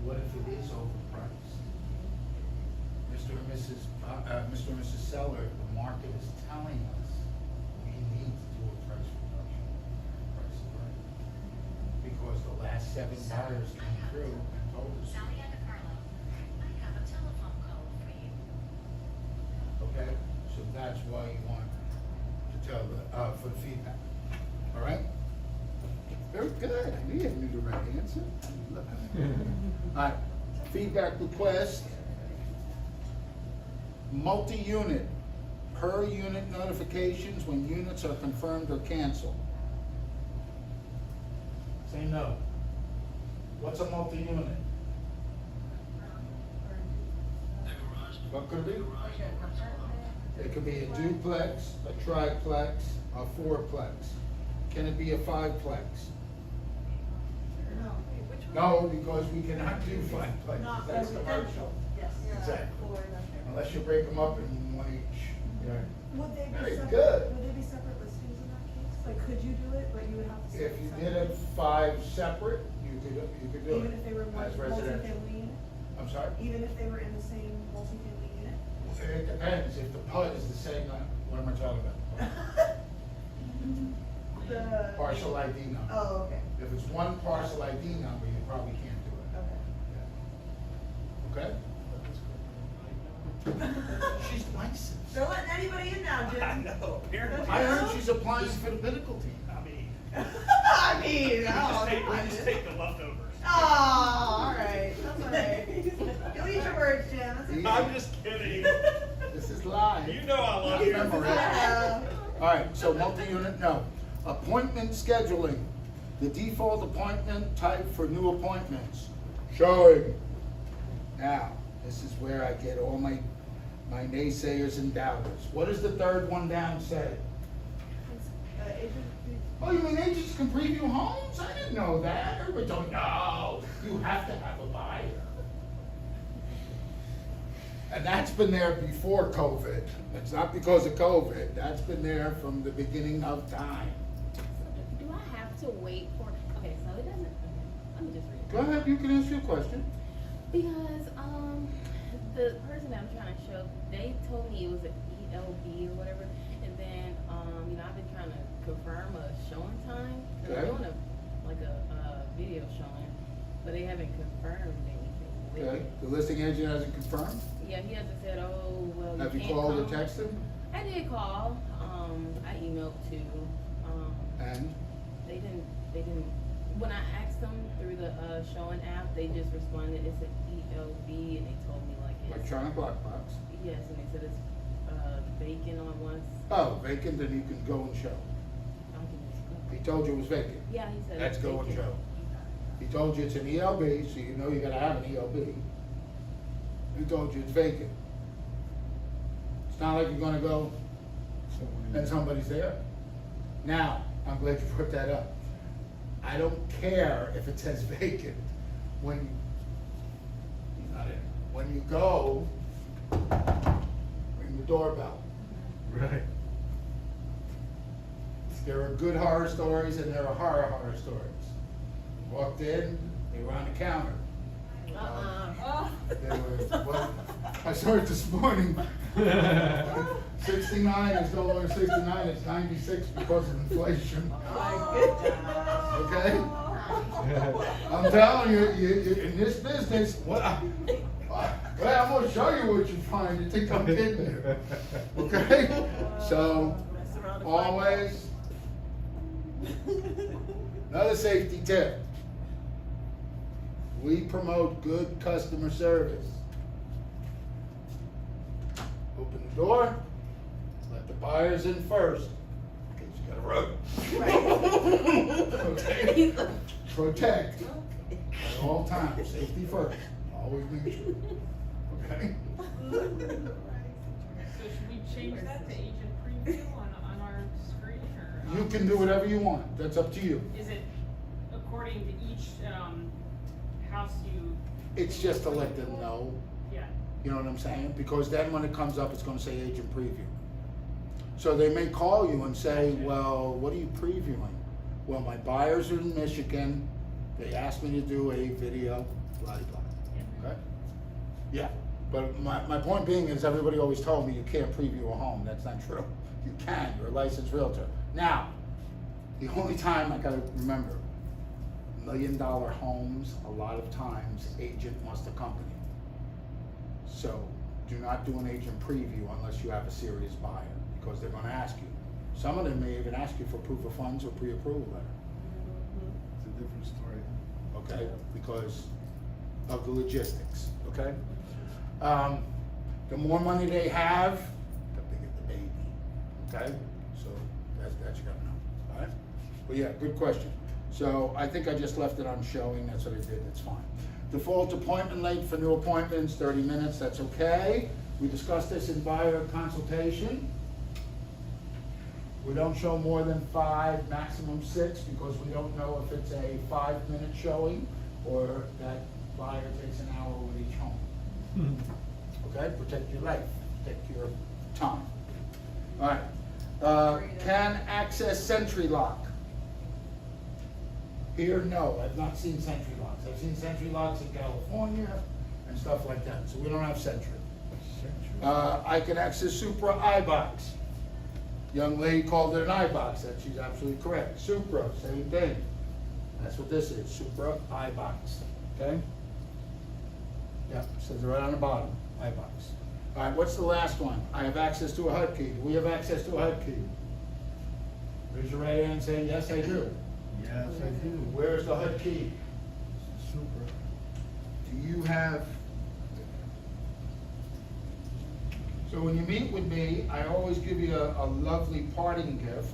What if it is overpriced? Mr. and Mrs. Seller, the market is telling us we need to do a price reduction. Price is right. Because the last 7 buyers came through and told us. Sally and Carlo, I have a telephone call for you. Okay, so that's why you want to tell for the feedback, all right? Very good, I knew you knew the right answer. All right, feedback request. Multi-unit, per unit notifications when units are confirmed or canceled. Say no. What's a multi-unit? What could it be? It could be a duplex, a triplex, a fourplex. Can it be a fiveplex? No. Which one? No, because we cannot do fiveplexes, Not that's residential. commercial. Yes. Exactly. Or Unless you break them up in one each. Would they Very be separate, good. would they be separate listings in that case? Like, could you do it, but you would have to. If you did separate- it 5 separate, you could do it. Even if they were as residential. multi-family unit? I'm sorry? Even if they were in the same multi-family unit? It depends, if the PUD is the same, what am I talking about? The. Partial ID number. Oh, okay, If it's one parcel ID number, you probably can't do it. okay. Okay? She's licensed. Don't let anybody in now, Jim. I know, apparently. I heard she's applying for the Pinnacle team. I mean, I mean, we just take the leftovers. Oh, all right, that's all right. You eat your words, Jim. That's okay. I'm just kidding. This is live. You know I love you. Memory. Uh, All right, so multi-unit, no. Appointment scheduling. The default appointment type for new appointments. Showing. Now, this is where I get all my naysayers and doubters. What does the third one down say? agent, Oh, you mean agents can preview homes? I didn't know that. Everybody don't know. You have to have a buyer. And that's been there before COVID. It's not because of COVID. That's been there from the beginning of time. Do I have to wait for, okay, so it doesn't, okay, let me just read it. Go ahead, you can ask your question. Because, the person that I'm trying to show, they told me it was an ELB or whatever, and then, I've been trying to confirm a showing time. And they're Okay. doing a video showing, but they haven't confirmed anything with Okay, it. the listing agent hasn't confirmed? Yeah, he hasn't said, oh, well, you Have you can't called or come. texted? I did call, I emailed too, And? they didn't, when I asked them through the, showing app, they just responded, it's an ELB, and they told me like it's. Electronic lockbox. Yes, and they said it's, vacant on one, Oh, vacant, then you can go and show. I can just go. He told you it was vacant. Yeah, he said. Let's it's go and vacant. show. He told you it's an ELB, so you know you gotta have an ELB. He told you it's vacant. It's not like you're gonna go and somebody's there. Now, I'm glad you put that up. I don't care if it says vacant. When, he's not in. When you go, ring the doorbell. Right. There are good horror stories and there are horror stories. Walked in, they were on the counter. They were, well, I saw it this morning. 69 is no longer 69, it's 96 because of inflation. Okay? I'm telling you, in this business, well, I'm gonna show you what you find. You think I'm kidding you? Okay? So, always, another safety tip. We promote good customer service. Open the door, let the buyers in first. Okay, you gotta run. Okay. Protect at all times, safety first, always make sure, okay? So should we change that to agent preview on our screen, or? You can do whatever you want, that's up to you. Is it according to each, house you? It's just to let them know, Yeah. you know what I'm saying? Because then when it comes up, it's gonna say agent preview. So they may call you and say, well, what are you previewing? Well, my buyers are in Michigan, they asked me to do a video, blah, blah, okay? Yeah, but my point being is everybody always told me you can't preview a home, that's not true. You can, you're a licensed realtor. Now, the only time I gotta remember, $1 million homes, a lot of times, agent must accompany. So, do not do an agent preview unless you have a serious buyer, because they're gonna ask you. Some of them may even ask you for proof of funds or pre-approval letter. It's a different story. Okay, because of the logistics, okay? The more money they have, the bigger the baby, okay? So that's you gotta know, all right? But yeah, good question. So I think I just left it on showing, that's what I did, that's fine. Default appointment late for new appointments, 30 minutes, that's okay. We discussed this in buyer consultation. We don't show more than 5, maximum 6, because we don't know if it's a 5-minute showing or that buyer takes an hour with each home. Okay, protect your life, protect your time. All right, can access Sentry Lock? Here, no, I've not seen Sentry Locks. I've seen Sentry Locks in California and stuff like that, so we don't have Sentry. I can access Supra iBox. Young lady called it an iBox, that she's absolutely correct. Supra, same thing. That's what this is, Supra iBox, okay? Yeah, says it right on the bottom, iBox. All right, what's the last one? I have access to a HUD key. Do we have access to a HUD key? Raise your right hand and say, yes, I do. Yes, I do. Where's the HUD key? Super. Do you have? So when you meet with me, I always give you a lovely parting gift.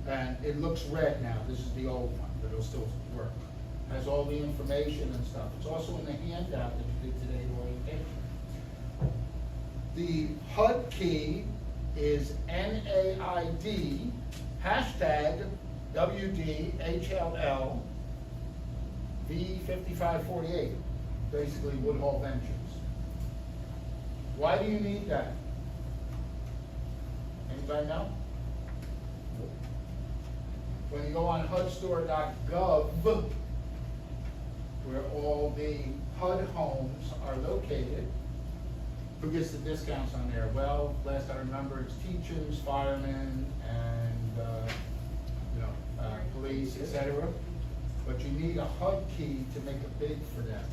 And it looks red now, this is the old one, but it'll still work. Has all the information and stuff. It's also in the handout that you did today at orientation. The HUD key is NAID, hashtag WDHLL V5548, basically Woodhall Ventures. Why do you need that? Anybody know? When you go on HUDstore.gov, where all the HUD homes are located, who gets the discounts on there? Well, last I remember, it's teachers, firemen, and police, etc. But you need a HUD key to make a bid for them.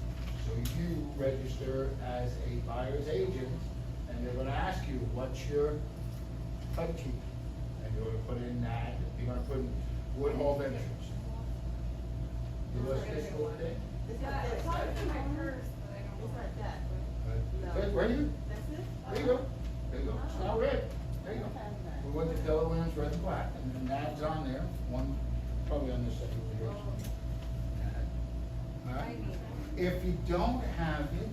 So you register as a buyer's agent, and they're gonna ask you, what's your HUD key? And you're gonna put in that, you're gonna put in Woodhall Ventures. You want this whole thing? It's Yeah, not it's this. not in my purse, but I don't know. It's not that. Right, right here, That's it? there you go, there you go, it's not red, there you go. We went to Keller Williams, red and black, and the NAD's on there, one, probably on this side over here. All right, if you don't have it,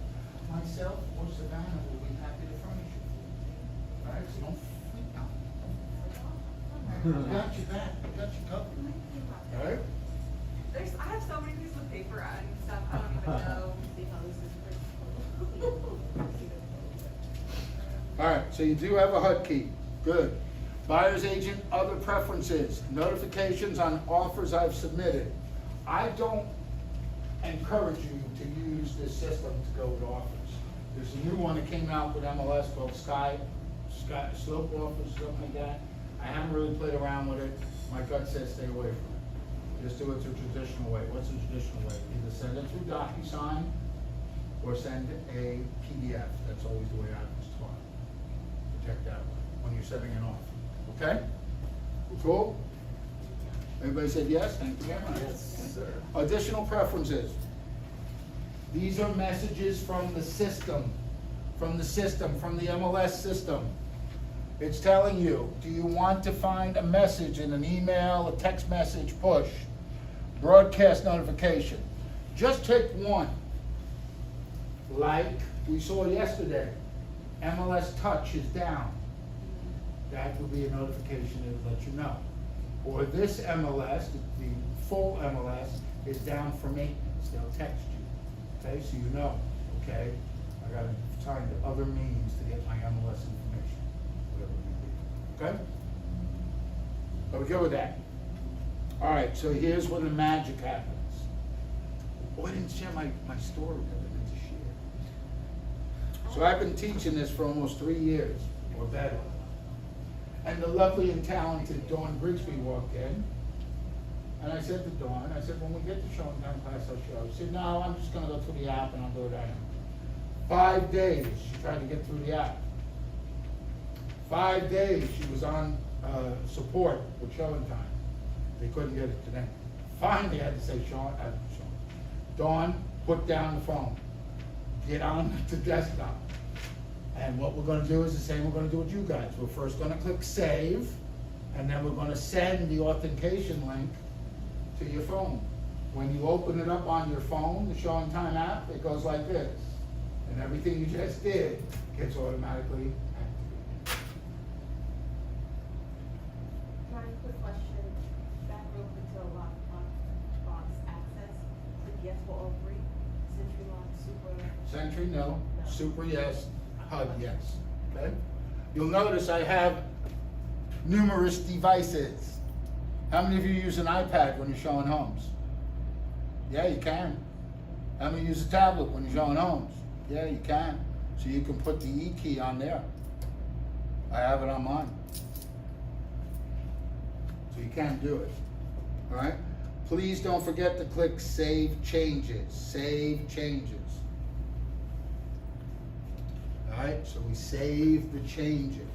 myself or Savannah will be happy to furnish it for you. All right, so don't freak out. I got you back, I got you covered, all right? I have so many pieces of paper and stuff, I don't even know. See how this is pretty. All right, so you do have a HUD key, good. Buyer's agent, other preferences, notifications on offers I've submitted. I don't encourage you to use this system to go with offers. There's a new one that came out with MLS called Sky Slope Offers, something like that. I haven't really played around with it. My gut says stay away from it. Just do it the traditional way. What's the traditional way? Either send it through DocuSign or send a PDF. That's always the way I was taught. Protect that way when you're sending an offer. Okay? Cool? Everybody said yes? Thank you very much. Yes, sir. Additional preferences. These are messages from the system, from the MLS system. It's telling you, do you want to find a message in an email, a text message, push, broadcast notification? Just take one. Like we saw yesterday, MLS Touch is down. That would be a notification that would let you know. Or this MLS, the full MLS, is down for maintenance. They'll text you, okay, so you know, okay? I gotta find other means to get my MLS information, whatever it may be, okay? Are we good with that? All right, so here's when the magic happens. Oh, I didn't share my story that I meant to share. So I've been teaching this for almost 3 years, or better. And the lovely and talented Dawn Grigsby walked in, and I said to Dawn, I said, when we get to ShowingTime class, I'll show. She said, no, I'm just gonna go through the app and I'll do it at home. 5 days, she tried to get through the app. 5 days, she was on support with ShowingTime. They couldn't get it today. Finally, I had to say, Dawn, put down the phone. Get on the desktop. And what we're gonna do is the same we're gonna do with you guys. We're first gonna click save, and then we're gonna send the authentication link to your phone. When you open it up on your phone, the ShowingTime app, it goes like this. And everything you just did gets automatically activated. Ryan, quick question, back real quick to the lockbox access, click yes for all three, Century Lock, Super. Sentry, no. Super, yes. HUD, yes. Okay? You'll notice I have numerous devices. How many of you use an iPad when you're showing homes? Yeah, you can. How many use a tablet when you're showing homes? Yeah, you can. So you can put the E key on there. I have it on mine. So you can do it. All right? Please don't forget to click Save Changes. Save Changes. All right, so we save the changes.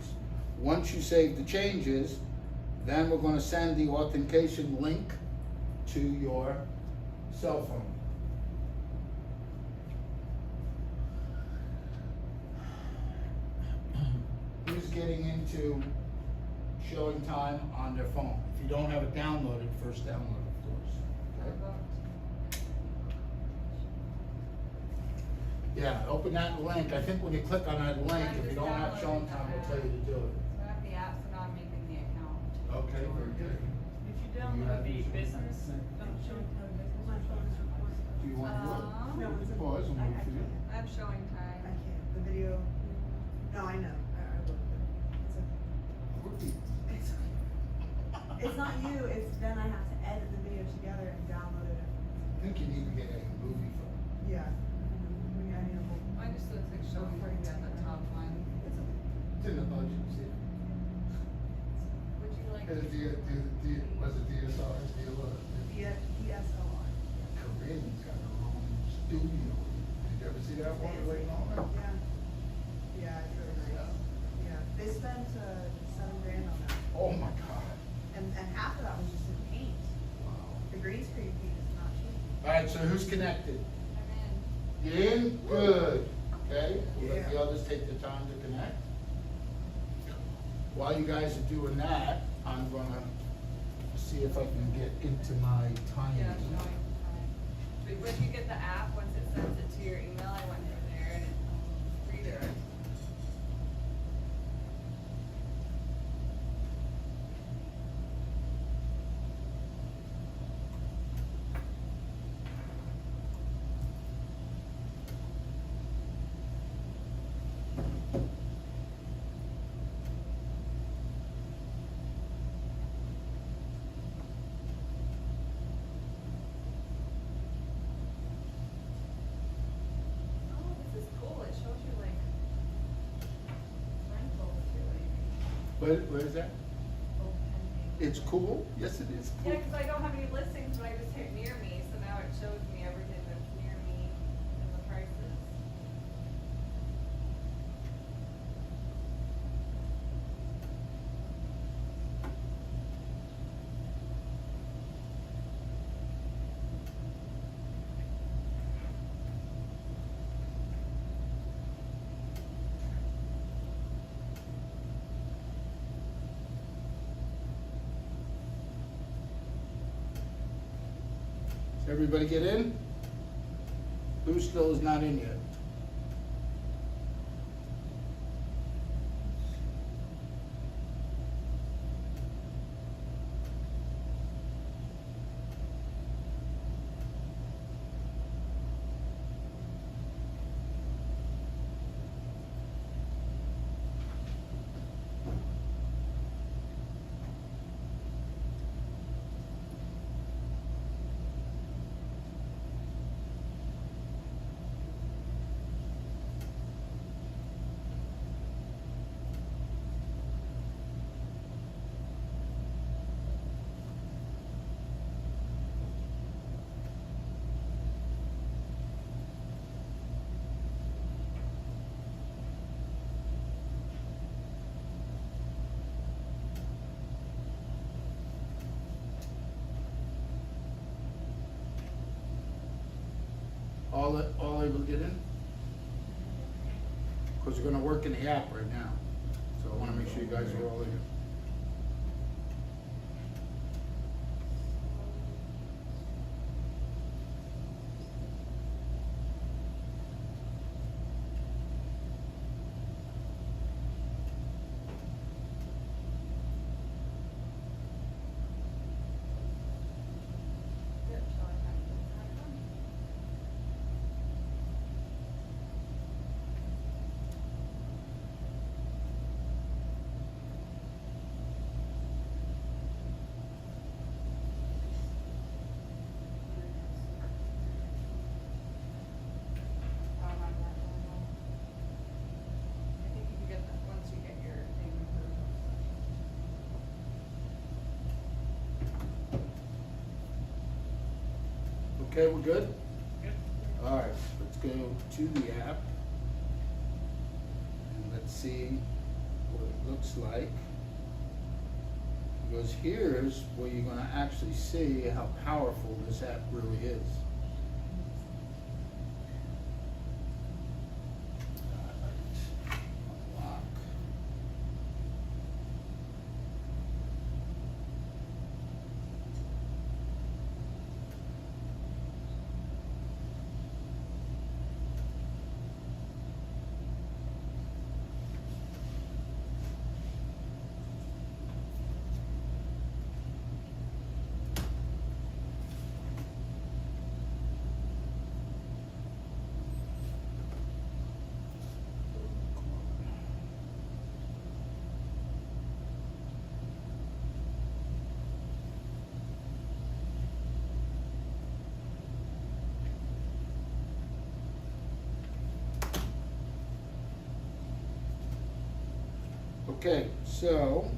Once you save the changes, then we're going to send the authentication link to your cell phone. Who's getting into ShowingTime on their phone? If you don't have it downloaded, first download it, of course. Okay? Yeah, open that link. I think when you click on that link, if you don't have ShowingTime, it'll tell you to do it. So I have the app, so now I'm making the account. Okay, very good. Did you download the business, ShowingTime business report? Do you want to do it? No, it's a- Pause and wait for you. I have showing time. I can't, the video, no, I know, I will. It's not you, it's then I have to edit the video together and download it. I think you need to get a movie from it. Yeah. I need a whole. I just looks like showing time at the top one. It's in the budget, see? Would you like? Was it DSLR? DSLR. Korean's got their own studio. Did you ever see that one? Waiting on that? Yeah. Yeah, it's really nice. Yeah, they spent $7,000 on that. Oh my God. And half of that was just in paint. Wow. The green screen paint is not cheap. All right, so who's connected? I'm in. You in? Good. Okay, we'll let the Yeah. others take the time to connect. While you guys are doing that, I'm gonna see if I can get into my time. Yeah, showing time. But when you get the app, once it sends it to your email, I went from there and it redirects. Oh, this is cool. It shows you like rentals too. Where is that? Oh, pending. It's cool? Yes, it is. Yeah, because I don't have any listings, but I just hit near me, so now it shows me everything that's near me and the prices. Everybody get in? Who still is not in yet? All able to get in? Because we're gonna work in the app right now. So I wanna make sure you guys are all in. Yep, ShowingTime. I'll have that going on. I think you can get that once you get your thing approved. Okay, we're good? Yep. All right, let's go to the app. And let's see what it looks like. Because here's where you're gonna actually see how powerful this app really is. Alright, unlock. Okay, so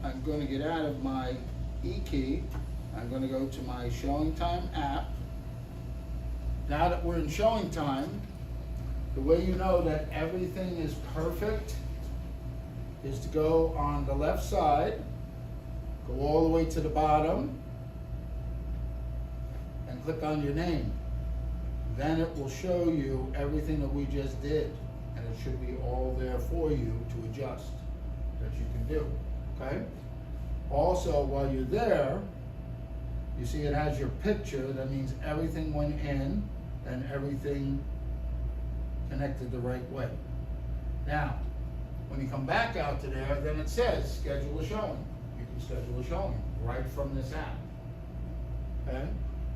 I'm going to get out of my E-key. I'm going to go to my ShowingTime app. Now that we're in ShowingTime, the way you know that everything is perfect is to go on the left side, go all the way to the bottom, and click on your name. Then it will show you everything that we just did, and it should be all there for you to adjust that you can do, okay? Also, while you're there, you see it has your picture. That means everything went in and everything connected the right way. Now, when you come back out to there, then it says schedule a showing. You can schedule a showing right from this app, okay?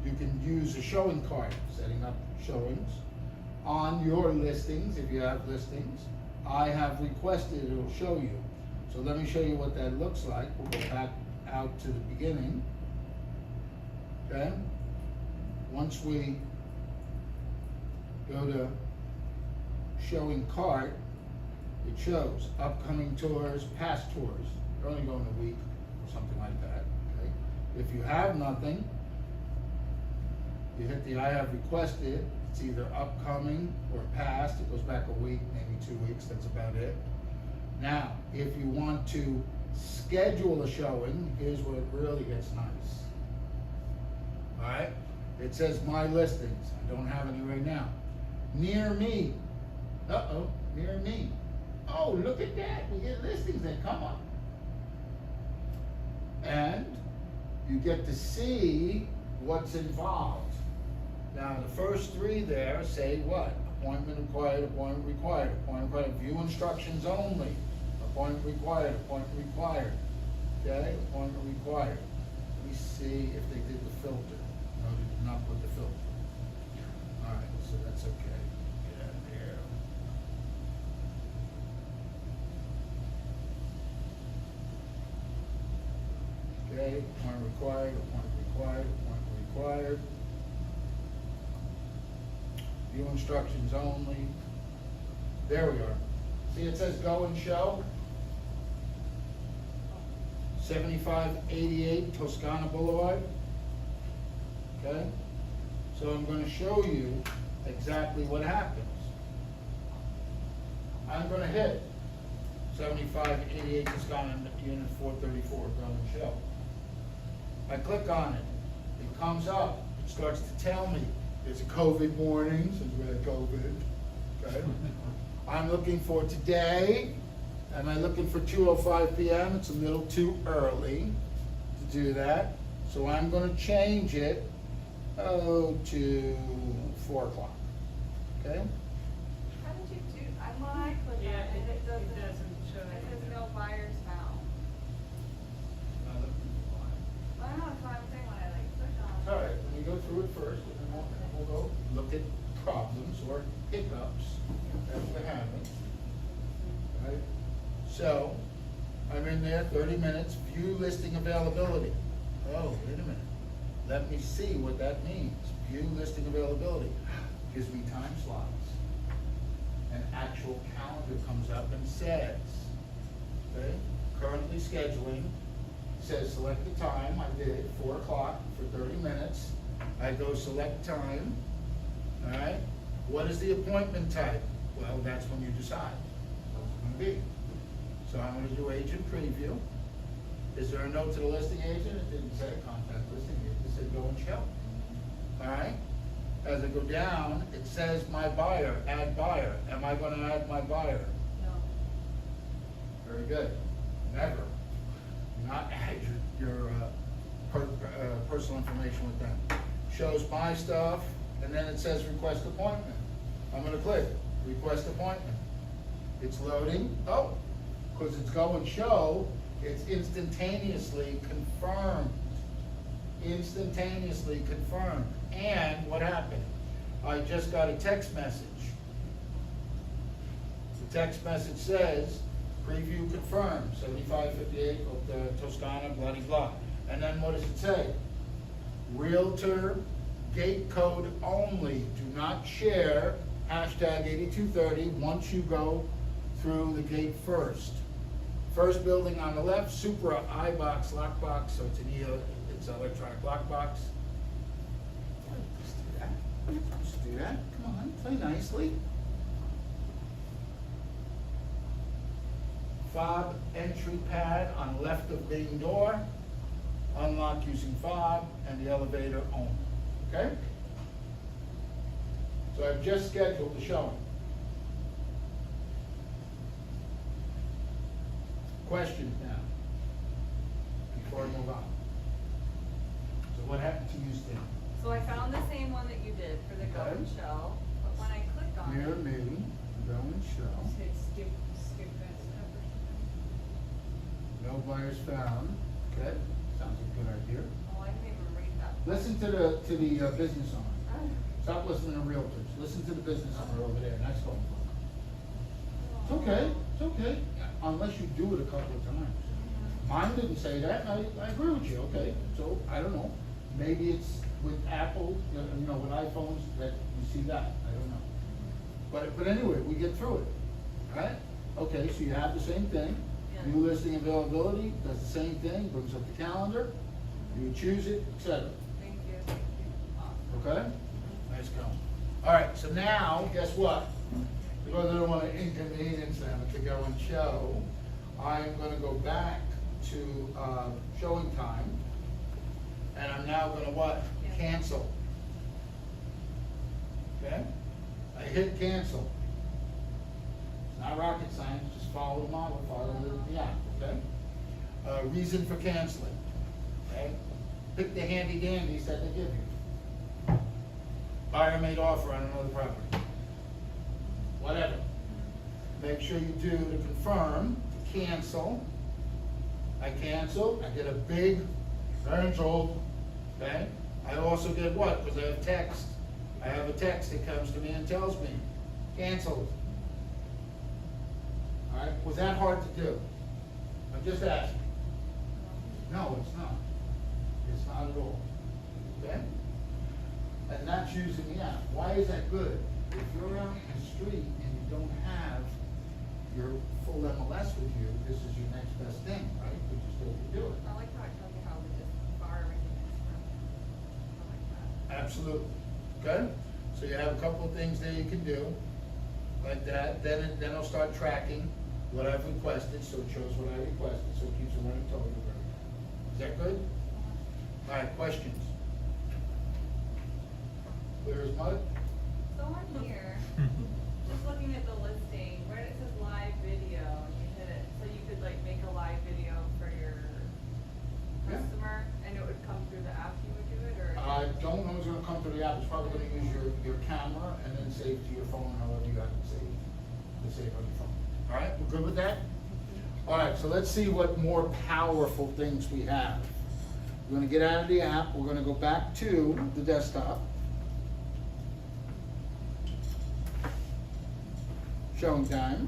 You can use a showing card, setting up showings on your listings if you have listings. I have requested, it'll show you. So let me show you what that looks like. We'll go back out to the beginning. Okay? Once we go to showing cart, it shows upcoming tours, past tours. They're only going a week or something like that. Okay? If you have nothing, you hit the I have requested. It's either upcoming or past. It goes back a week, maybe 2 weeks. That's about it. Now, if you want to schedule a showing, here's where it really gets nice. All right? It says my listings. I don't have any right now. Near me. Uh-oh, near me. Oh, look at that. We get listings that come up. And you get to see what's involved. Now, the first three there say what? Appointment required, appointment required, appointment required, view instructions only, appointment required, appointment required. Okay, appointment required. Let me see if they did the filter. No, they did not put the filter. All right, so that's okay. Get out of there. Okay, appointment required, appointment required, appointment required. View instructions only. There we are. See, it says go and show. 7588 Toscana Boulevard. Okay? So I'm going to show you exactly what happens. I'm going to hit 7588 Toscana Unit 434, go and show. I click on it. It comes up. It starts to tell me there's a COVID warning, since we had COVID. Okay? I'm looking for today. Am I looking for 2:05 p.m.? It's a little too early to do that. So I'm going to change it to 4 o'clock. Okay? How did you do, I'm on, I click on it and it doesn't show. It says no buyers found. Well, I know, that's what I'm saying when I like click on it. All right, let me go through it first, and then we'll go look at problems or hiccups that we're having. Right? So, I'm in there, 30 minutes, view listing availability. Oh, wait a minute. Let me see what that means. View listing availability. Gives me time slots. An actual calendar comes up and says, okay, currently scheduling, says select the time. I did 4 o'clock for 30 minutes. I go select time. All right. What is the appointment type? Well, that's when you decide what it's going to be. So I'm going to do agent preview. Is there a note to the listing agent? It didn't say contact listing agent. It said go and show. All right. As I go down, it says my buyer, add buyer. Am I going to add my buyer? No. Very good. Never. Do not add your personal information with them. Shows my stuff, and then it says request appointment. I'm going to click request appointment. It's loading. Oh, because it's go and show, it's instantaneously confirmed. Instantaneously confirmed. And what happened? I just got a text message. The text message says, preview confirmed, 7558 of the Toscana, blah, blah, blah. And then what does it say? Realtor, gate code only. Do not share, hashtag 8230, once you go through the gate first. First building on the left, Supra iBox lockbox, so it's it's an electronic lockbox. Just do that. Just do that. Come on, play nicely. Fob entry pad on left of main door. Unlock using fob and the elevator only. Okay? So I've just scheduled the showing. Questions now, before I move on. So what happened to you, Stan? So I found the same one that you did for the go and show, but when I clicked on Mirror it. me, go and show. Say skip that step or something. No buyers found. Okay, sounds like a good idea. Oh, I didn't even read that. Listen to the business owner. Stop listening to realtors. Listen to the business owner over there. Nice phone call. It's okay. It's okay. Unless you do it a couple of times. Mine didn't say that. And I agree with you. Okay. So I don't know. Maybe it's with Apple, you know, with iPhones that you see that. I don't know. But anyway, we get through it. Right? Okay. So you have the same thing. Yeah. New listing availability does the same thing. Brings up the calendar. You choose it, etc. Thank you, thank you. Okay? Nice going. All right, so now, guess what? Because I don't want to inconvenience them to go and show, I'm going to go back to showing time, and I'm now going to what? Yeah. Cancel. Okay? I hit cancel. It's not rocket science, just follow the model, follow the app, okay? Reason for canceling, okay? Pick the handy dandies that they give you. buyer made offer on another property. Whatever. Make sure you do to confirm, to cancel. I cancel, I get a big cancel, okay? I also get what? Because I have text. I have a text that comes to me and tells me, canceled. All right, was that hard to do? I'm just asking. No, it's not. It's not at all. Okay? And that's using the app. Why is that good? If you're out in the street and you don't have your full MLS with you, this is your next best thing, right? But you still can do it. I like how it tells you how to just far everything is from. I like that. Absolutely. Okay? So you have a couple of things there you can do, like that. Then it'll start tracking what I've requested, so it shows what I requested, so it keeps a running total of everything. Is that good? All right, questions? Clear as mud? So on here, just looking at the listing, where it says live video, and you hit it, so you could like make a live video for your Yeah. customer, and it would come through the app, you would do it, or? I don't know who's gonna come through the app, it's probably gonna use your camera and then save to your phone, however you have it saved, to save on your phone. All right, we're good with that? All right, so let's see what more powerful things we have. We're gonna get out of the app, we're gonna go back to the desktop. ShowingTime.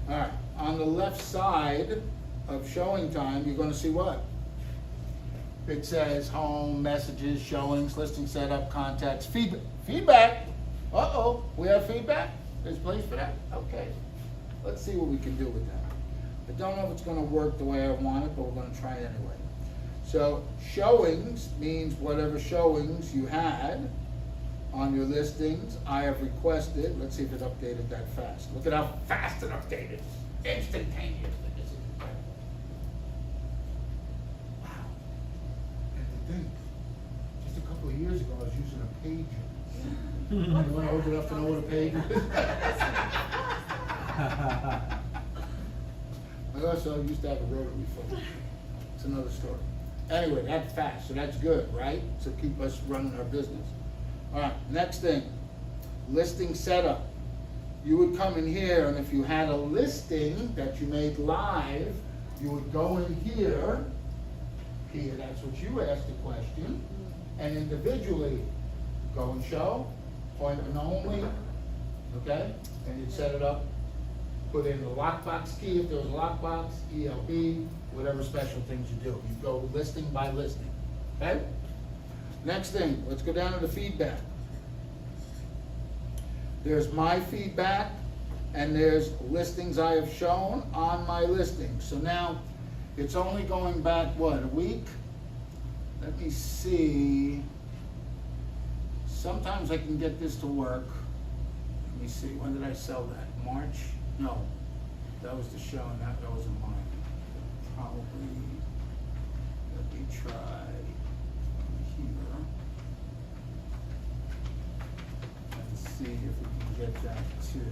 All right, on the left side of ShowingTime, you're gonna see what? It says home, messages, showings, listing setup, contacts, feedback. Feedback? Uh-oh, we have feedback? There's a place for that? Okay. Let's see what we can do with that. I don't know if it's gonna work the way I want it, but we're gonna try it anyway. So showings means whatever showings you had on your listings, I have requested. Let's see if it updated that fast. Look at how fast it updated. Instantaneously. This is incredible. Wow. And to think, just a couple of years ago, I was using a pager. Anyone old enough to know what a pager is? I also used to have a rotary phone. It's another story. Anyway, that's fast, so that's good, right? So keep us running our business. All right, next thing, listing setup. You would come in here, and if you had a listing that you made live, you would go in here, that's what you asked the question, and individually go and show, appointment only, okay? And you'd set it up, put in the lockbox key if there was a lockbox, ELB, whatever special things you do. You go listing by listing, okay? Next thing, let's go down to the feedback. There's my feedback, and there's listings I have shown on my listings. So now, it's only going back, what, a week? Let me see. Sometimes I can get this to work. Let me see, when did I sell that? March? No, that was the show, and that wasn't mine. Probably, let me try here. And see if we can get that to 12/1.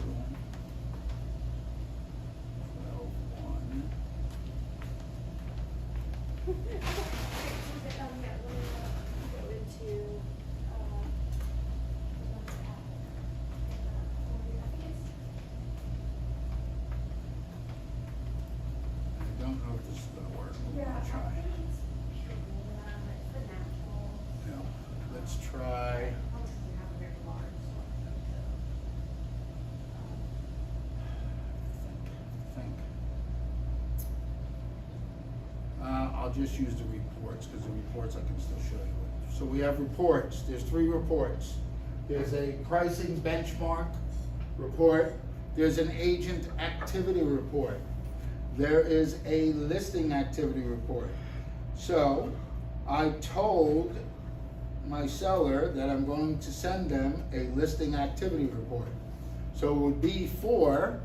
I don't know if this is gonna work. We're gonna try. Yeah, let's try. Think. I'll just use the reports, because the reports I can still show you. So we have reports. There's 3 reports. There's a pricing benchmark report. There's an agent activity report. There is a listing activity report. So I told my seller that I'm going to send them a listing activity report. So it would be for,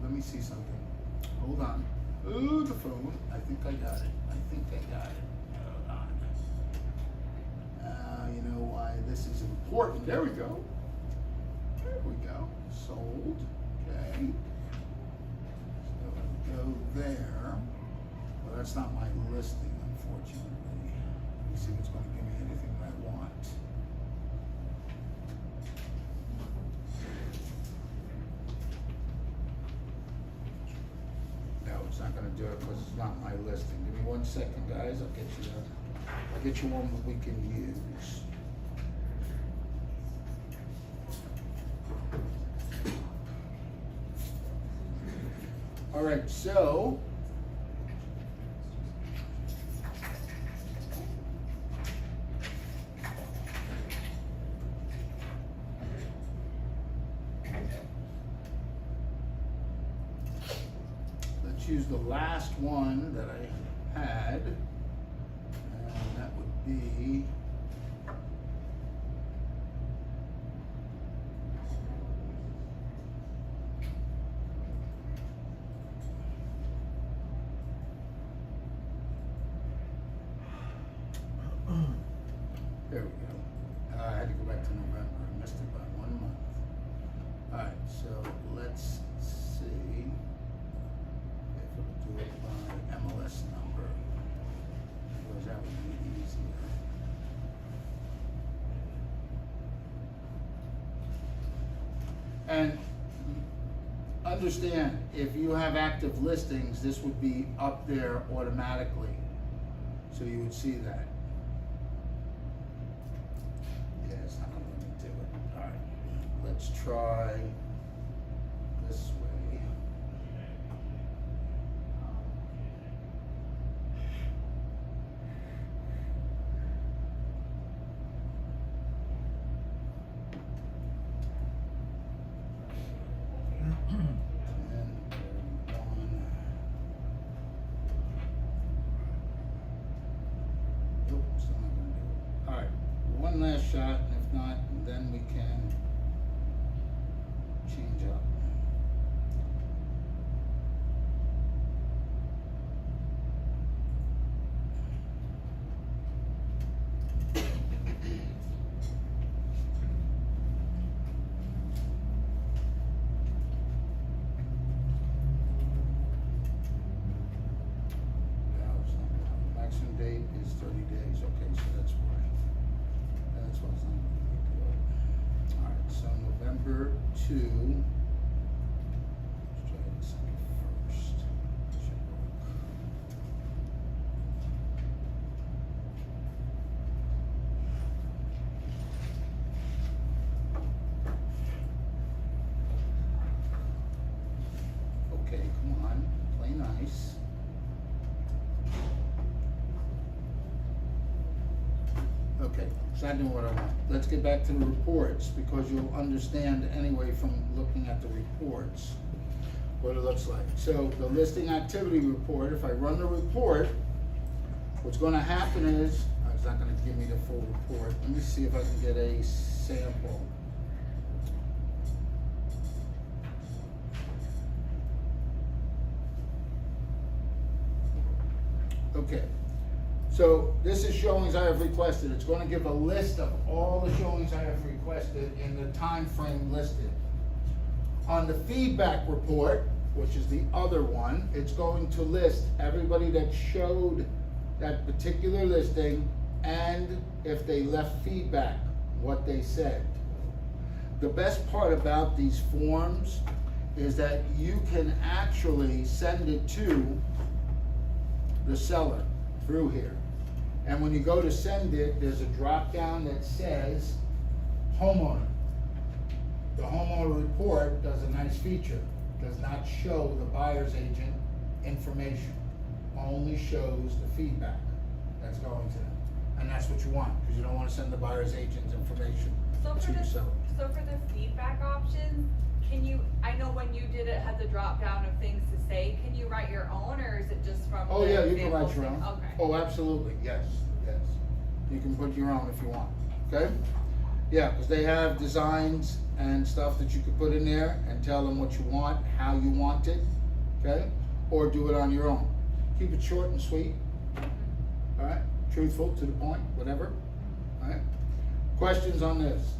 let me see something. Hold on. Ooh, the phone. I think I got it. Hold on. You know why this is important. There we go. Sold. Okay. So go there. What that's not my listing, unfortunately. Let me see if it's gonna give me anything that I want. No, it's not gonna do it because it's not my listing. Give me 1 second, guys, I'll get you one that we can use. All right, so let's use the last one that I had, and that would be there we go. I had to go back to November. I missed it by 1 month. All right, so let's see if it'll do it by MLS number, because that would be easier. And understand, if you have active listings, this would be up there automatically, so you would see that. Yeah, it's not gonna let me do it. All right, let's try this way. Nope, still not gonna do it. All right, one last shot, and if not, then we can change up. Maximum date is 30 days, okay, so that's why. That's why it's not gonna do it. All right, so November 2. Let's try this one first. Should work. Okay, come on, play nice. Okay, it's not doing what I want. Let's get back to the reports, because you'll understand anyway from looking at the reports what it looks like. So the listing activity report, if I run the report, what's gonna happen is, it's not gonna give me the full report. Let me see if I can get a sample. Okay. So this is showings I have requested. It's going to give a list of all the showings I have requested in the time frame listed. On the feedback report, which is the other one, it's going to list everybody that showed that particular listing and if they left feedback, what they said. The best part about these forms is that you can actually send it to the seller through here. And when you go to send it, there's a drop down that says homeowner. The homeowner report does a nice feature, does not show the buyer's agent information, only shows the feedback that's going to them. And that's what you want, because you don't want to send the buyer's agent's information to the seller. So for the feedback options, can you, I know when you did it, had the drop down of things to say, can you write your own, or is it just from? Oh the yeah, you can write examples? your own. Okay. Oh, absolutely, yes, yes. You can put your own if you want, okay? Yeah, because they have designs and stuff that you could put in there and tell them what you want, how you want it, okay? Or do it on your own. Keep it short and sweet, all right? Truthful, to the point, whatever, all right? Questions on this?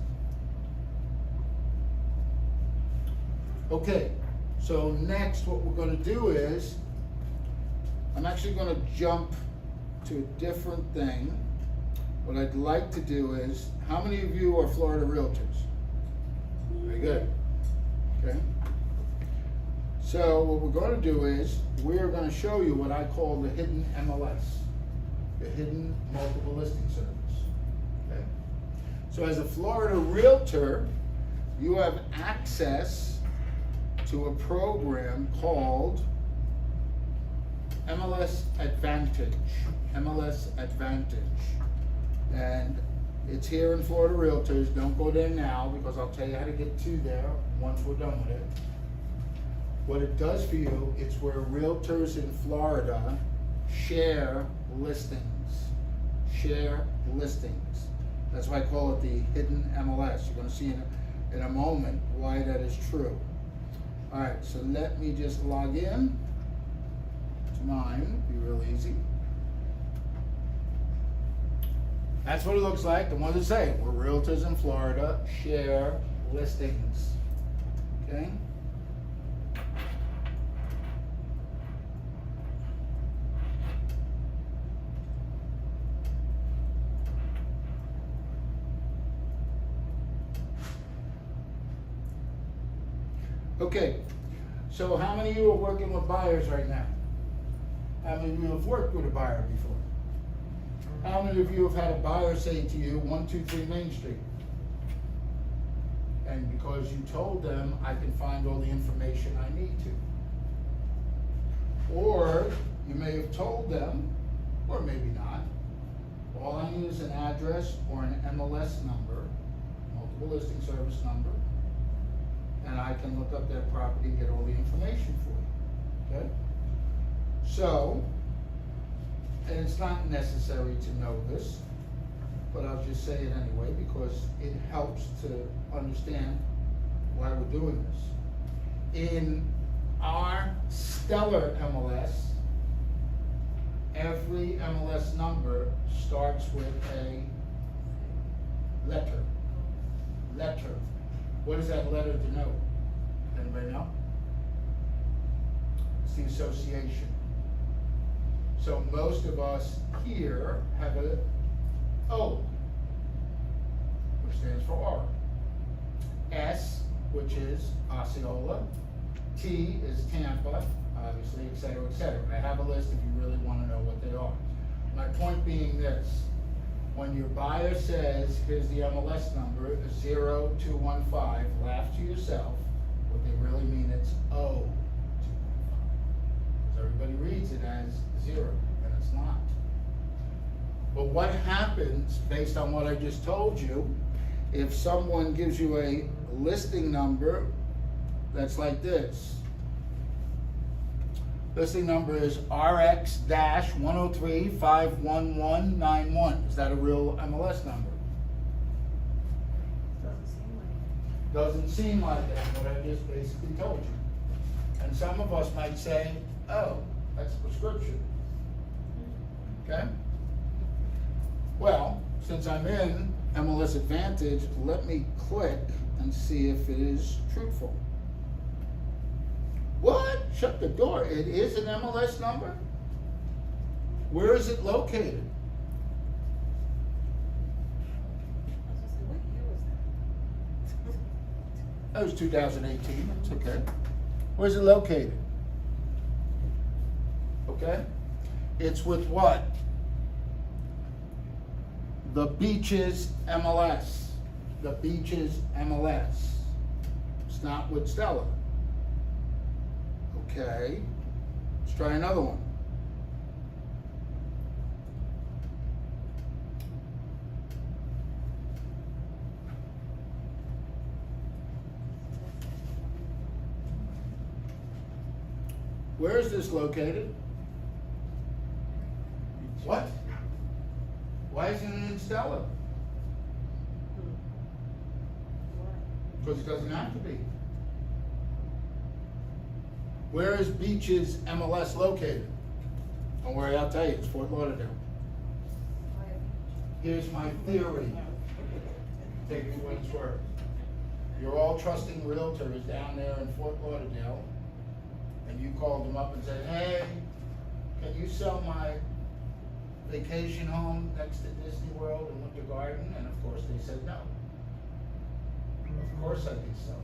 Okay, so next what we're gonna do is, I'm actually gonna jump to a different thing. What I'd like to do is, how many of you are Florida Realtors? Very good. Okay. So what we're going to do is, we're going to show you what I call the hidden MLS, the hidden multiple listing service. Okay. So as a Florida Realtor, you have access to a program called MLS Advantage. MLS Advantage. And it's here in Florida Realtors. Don't go there now because I'll tell you how to get to there once we're done with it. What it does for you, it's where realtors in Florida share listings. Share listings. That's why I call it the hidden MLS. You're going to see in a moment why that is true. All right, so let me just log in to mine. Be real easy. That's what it looks like. The one to say, we're realtors in Florida, share listings. Okay? Okay, so how many of you are working with buyers right now? How many of you have worked with a buyer before? How many of you have had a buyer say to you, 123 Main Street? And because you told them, I can find all the information I need to. Or you may have told them, or maybe not, all I need is an address or an MLS number, multiple listing service number, and I can look up their property and get all the information for you, okay? So, and it's not necessary to know this, but I'll just say it anyway because it helps to understand why we're doing this. In our stellar MLS, every MLS number starts with a letter. Letter. What does that letter denote? Anybody know? It's the association. So most of us here have a O, which stands for R. S, which is Osceola. T is Tampa, obviously, et cetera, et cetera. I have a list if you really want to know what they are. My point being this. When your buyer says, here's the MLS number, 0215, laugh to yourself. What they really mean, it's 0215. Because everybody reads it as 0, and it's not. But what happens, based on what I just told you, if someone gives you a listing number that's like this? Listing number is RX-103-51191. Is that a real MLS number? Doesn't seem like that, what I just basically told you. And some of us might say, oh, that's a prescription. Okay? Well, since I'm in MLS Advantage, let me click and see if it is truthful. What? Shut the door. It is an MLS number? Where is it located? That was 2018. That's okay. Where's it located? Okay. It's with what? The Beaches MLS. The Beaches MLS. It's not with Stella. Okay, let's try another one. Where is this located? What? Why isn't it in Stella? Because it doesn't have to be. Where is Beach's MLS located? Don't worry, I'll tell you, it's Fort Lauderdale. Here's my theory. Take it for what it's worth. You're all trusting realtors down there in Fort Lauderdale, and you called them up and said, hey, can you sell my vacation home next to Disney World and Winter Garden? And of course, they said no. Of course I can sell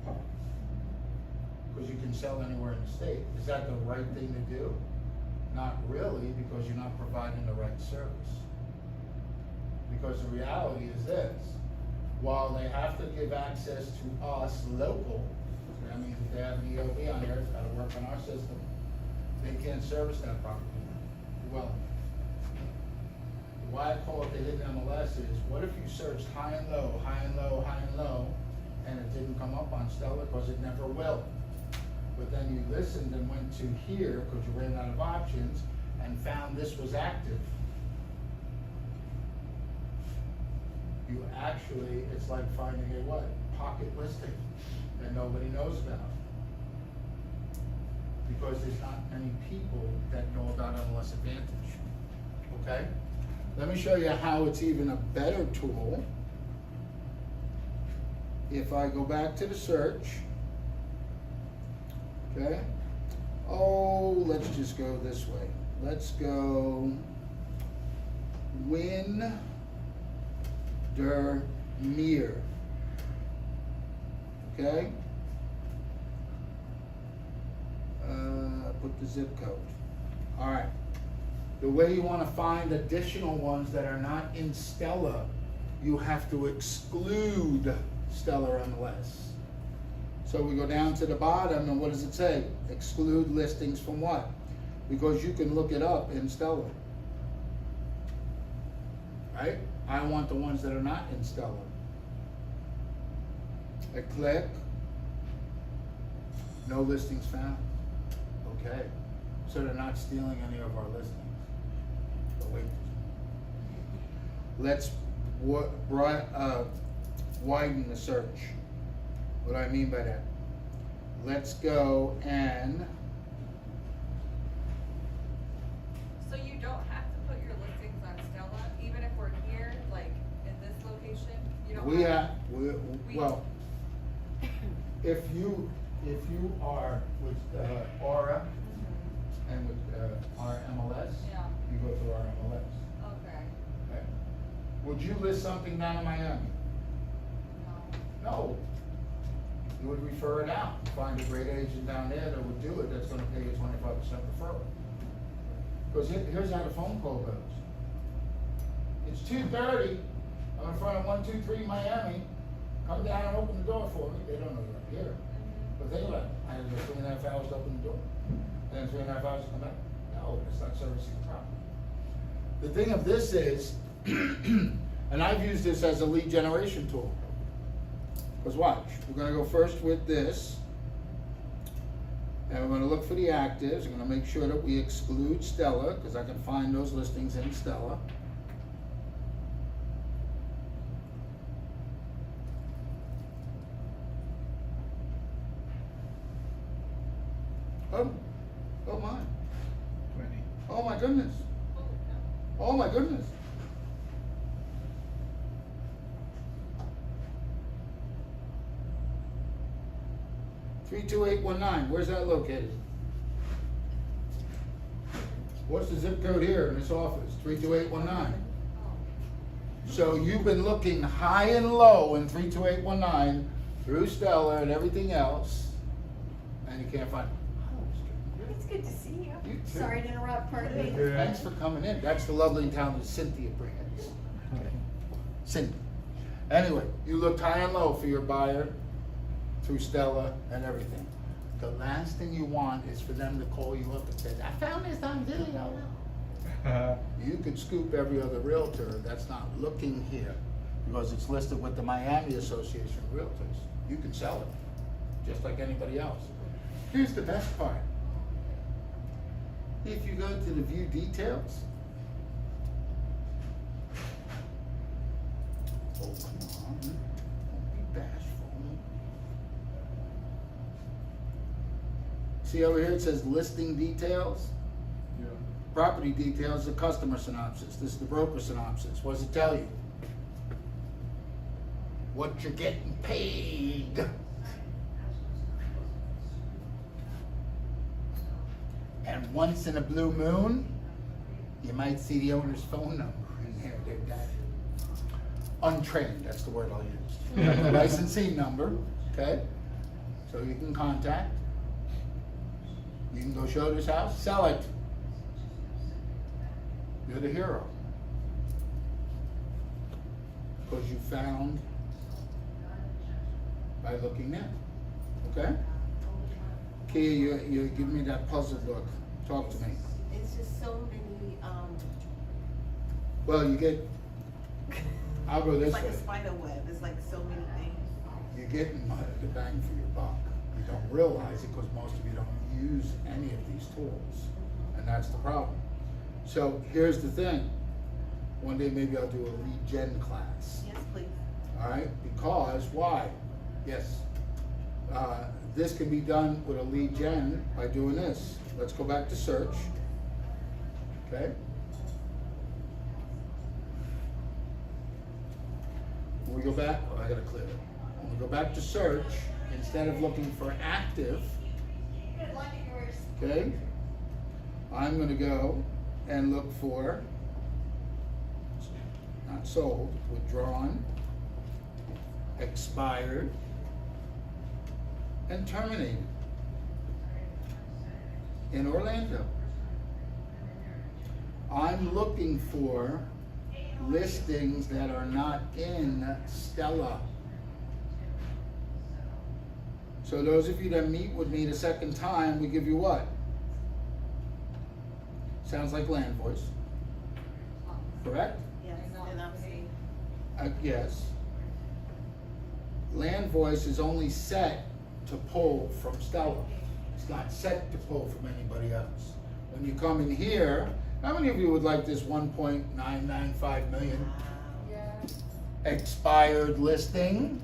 it. Because you can sell anywhere in the state. Is that the right thing to do? Not really, because you're not providing the right service. Because the reality is this, while they have to give access to us local, that means if they have an EOB on there, it's gotta work on our system, they can't service that property well. Why I call it the hidden MLS is, what if you searched high and low, high and low, high and low, and it didn't come up on Stellar, because it never will. But then you listened and went to here, because you ran out of options, and found this was active. You actually, it's like finding a what? Pocket listing that nobody knows about. Because there's not many people that know about MLS Advantage, okay? Let me show you how it's even a better tool. If I go back to the search, okay? Oh, let's just go this way. Let's go Windermere. Okay? Put the zip code. All right. The way you want to find additional ones that are not in Stella, you have to exclude Stellar MLS. So we go down to the bottom, and what does it say? Exclude listings from what? Because you can look it up in Stellar. Right? I want the ones that are not in Stellar. I click. No listings found. Okay. So they're not stealing any of our listings. But wait. Let's widen the search. What do I mean by that? Let's go and... So you don't have to put your listings on Stella, even if we're here, like in this location? You don't well, if you are with Aura and with our MLS, Yeah. you go through our MLS. Okay. Okay? Would you list something down in Miami? No. No. You would refer it out. Find a great agent down there that would do it, that's gonna pay you 25% referral. Because here's how the phone call goes. It's 2:30, I'm in front of 123 Miami, come down and open the door for me. They don't know you're up here. But think about it, I had to go 3.5 hours to open the door, and then 3.5 hours to come back. No, it's not servicing the property. The thing of this is, and I've used this as a lead generation tool. Because watch, we're gonna go first with this, and we're gonna look for the actives. We're gonna make sure that we exclude Stella, because I can find those listings in Stella. Oh my. 20. Oh my goodness. Oh my goodness. $32819, where's that located? What's the zip code here in this office? 32819. So you've been looking high and low in 32819 through Stellar and everything else, and you can't find it. It's good to see you. You too. Sorry to interrupt, pardon me. Thanks for coming in. That's the lovely and talented Cynthia Brands. Cindy. Anyway, you looked high and low for your buyer through Stella and everything. The last thing you want is for them to call you up and say, I found this on video. You could scoop every other realtor that's not looking here because it's listed with the Miami Association of Realtors. You can sell it, just like anybody else. Here's the best part. If you go to the view details, oh, come on, don't be bashful. See over here, it says listing details. Yeah. Property details, the customer synopsis. This is the broker synopsis. What does it tell you? What you're getting paid. And once in a blue moon, you might see the owner's phone number in there. They're that untrained, that's the word I'll use. Got the licensing number, okay? So you can contact. You can go show this house, sell it. You're the hero. Because you found by looking in, okay? Kia, you give me that puzzled look. Talk to me. It's just so many, Well, you get, I'll go this It's like way. a spider web, it's like so many things. You're getting the bang for your buck. You don't realize it because most of you don't use any of these tools. And that's the problem. So here's the thing. One day maybe I'll do a lead gen class. Yes, please. All right? Because why? Yes. This can be done with a lead gen by doing this. Let's go back to search. Okay? When we go back, oh, I gotta clear it. When we go back to search, instead of looking for active, okay, I'm gonna go and look for not sold, withdrawn, expired, and terminated in Orlando. I'm looking for listings that are not in Stella. So those of you that meet with me the second time, we give you what? Sounds like land voice. Correct? Yes, and I'm seeing. Yes. Land voice is only set to pull from Stella. It's not set to pull from anybody else. When you come in here, how many of you would like this 1.995 million Yeah. expired listing?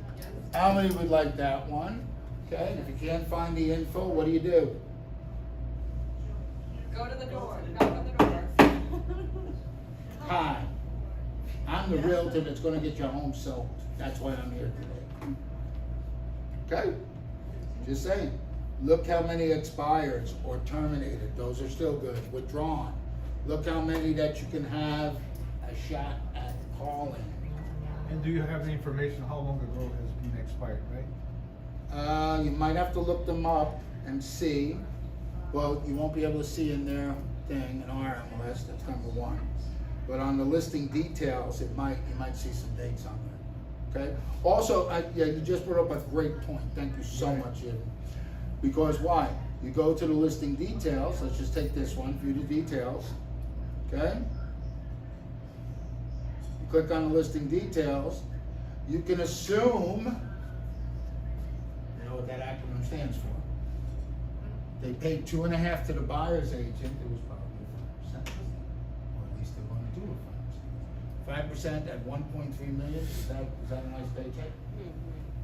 How many would like that one? Okay, and if you can't find the info, what do? Go to the door, knock on the door. Hi, I'm the realtor that's gonna get your home sold. That's why I'm here today. Okay? Just saying. Look how many expireds or terminated. Those are still good. Withdrawn. Look how many that you can have a shot at calling. And do you have the information how long ago it has been expired, right? You might have to look them up and see. Well, you won't be able to see in their thing, in our MLS, that's number one. But on the listing details, you might see some dates on there, okay? Also, yeah, you just brought up a great point, thank you so much, Ian. Because why? You go to the listing details, let's just take this one, view the details, okay? You click on the listing details, you can assume, you know what that acronym stands for? They paid 2.5 to the buyer's agent, it was probably 5%, or at least they're going to do it 5%. 5% at 1.3 million, is that a nice paycheck?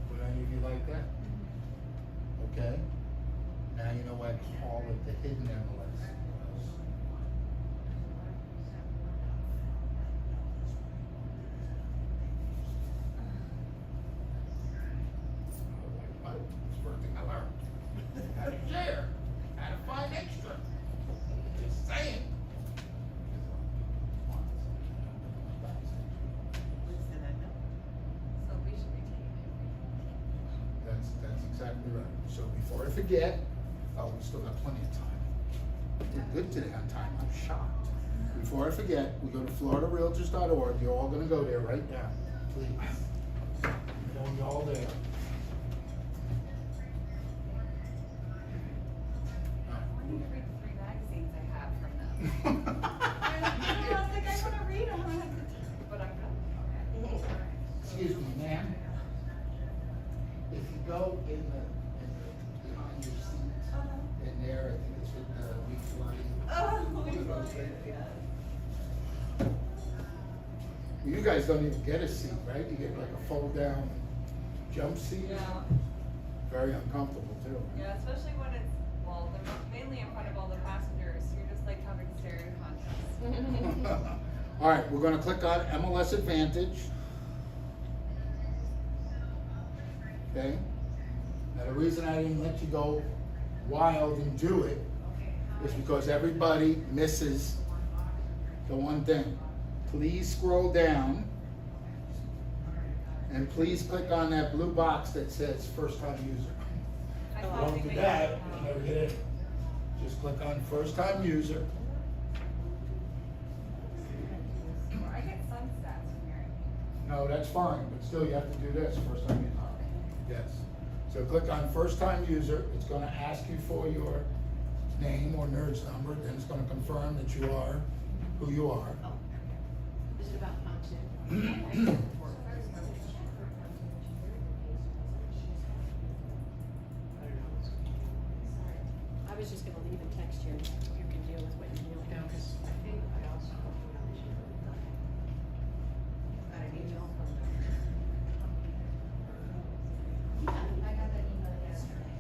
Would any of you like that? Okay, now you know why I call it the hidden MLS. What? It's the first thing I learned. How to share, how to find extra. Just saying. Listen, I know. So we should be taking it. That's exactly right. So before I forget, oh, we still got plenty of time. We're good today on time, I'm shocked. Before I forget, we go to floridarealtors.org, you're all gonna go there right now, please. I know you're all there. I need to read the 3 magazines I have from them. I was like, I wanna read them. But I'm good. Okay. Excuse me, ma'am. If you go in the behind your seat, in there, I think it's with the week line. You guys don't even get a seat, right? You get like a fold down jump seat. Yeah. Very uncomfortable too. Yeah, especially when it's, well, they're mainly in front of all the passengers. You're just like having staring contests. All right, we're gonna click on MLS Advantage. Okay? Now the reason I didn't let you go wild and do it is because everybody misses the one thing. Please scroll down and please click on that blue box that says first time user. I Don't thought we do made that, it. you'll never get in. Just click on first time user. I get some stats from here. No, that's fine, but still you have to do this first time user. Yes. So click on first time user, it's gonna ask you for your name or NERDS number, then it's gonna confirm that you are who you are. Oh, is it about content? I was just gonna leave a text here, you can deal with what you deal with. Because I think I also got an email from them. Yeah, I got that email yesterday.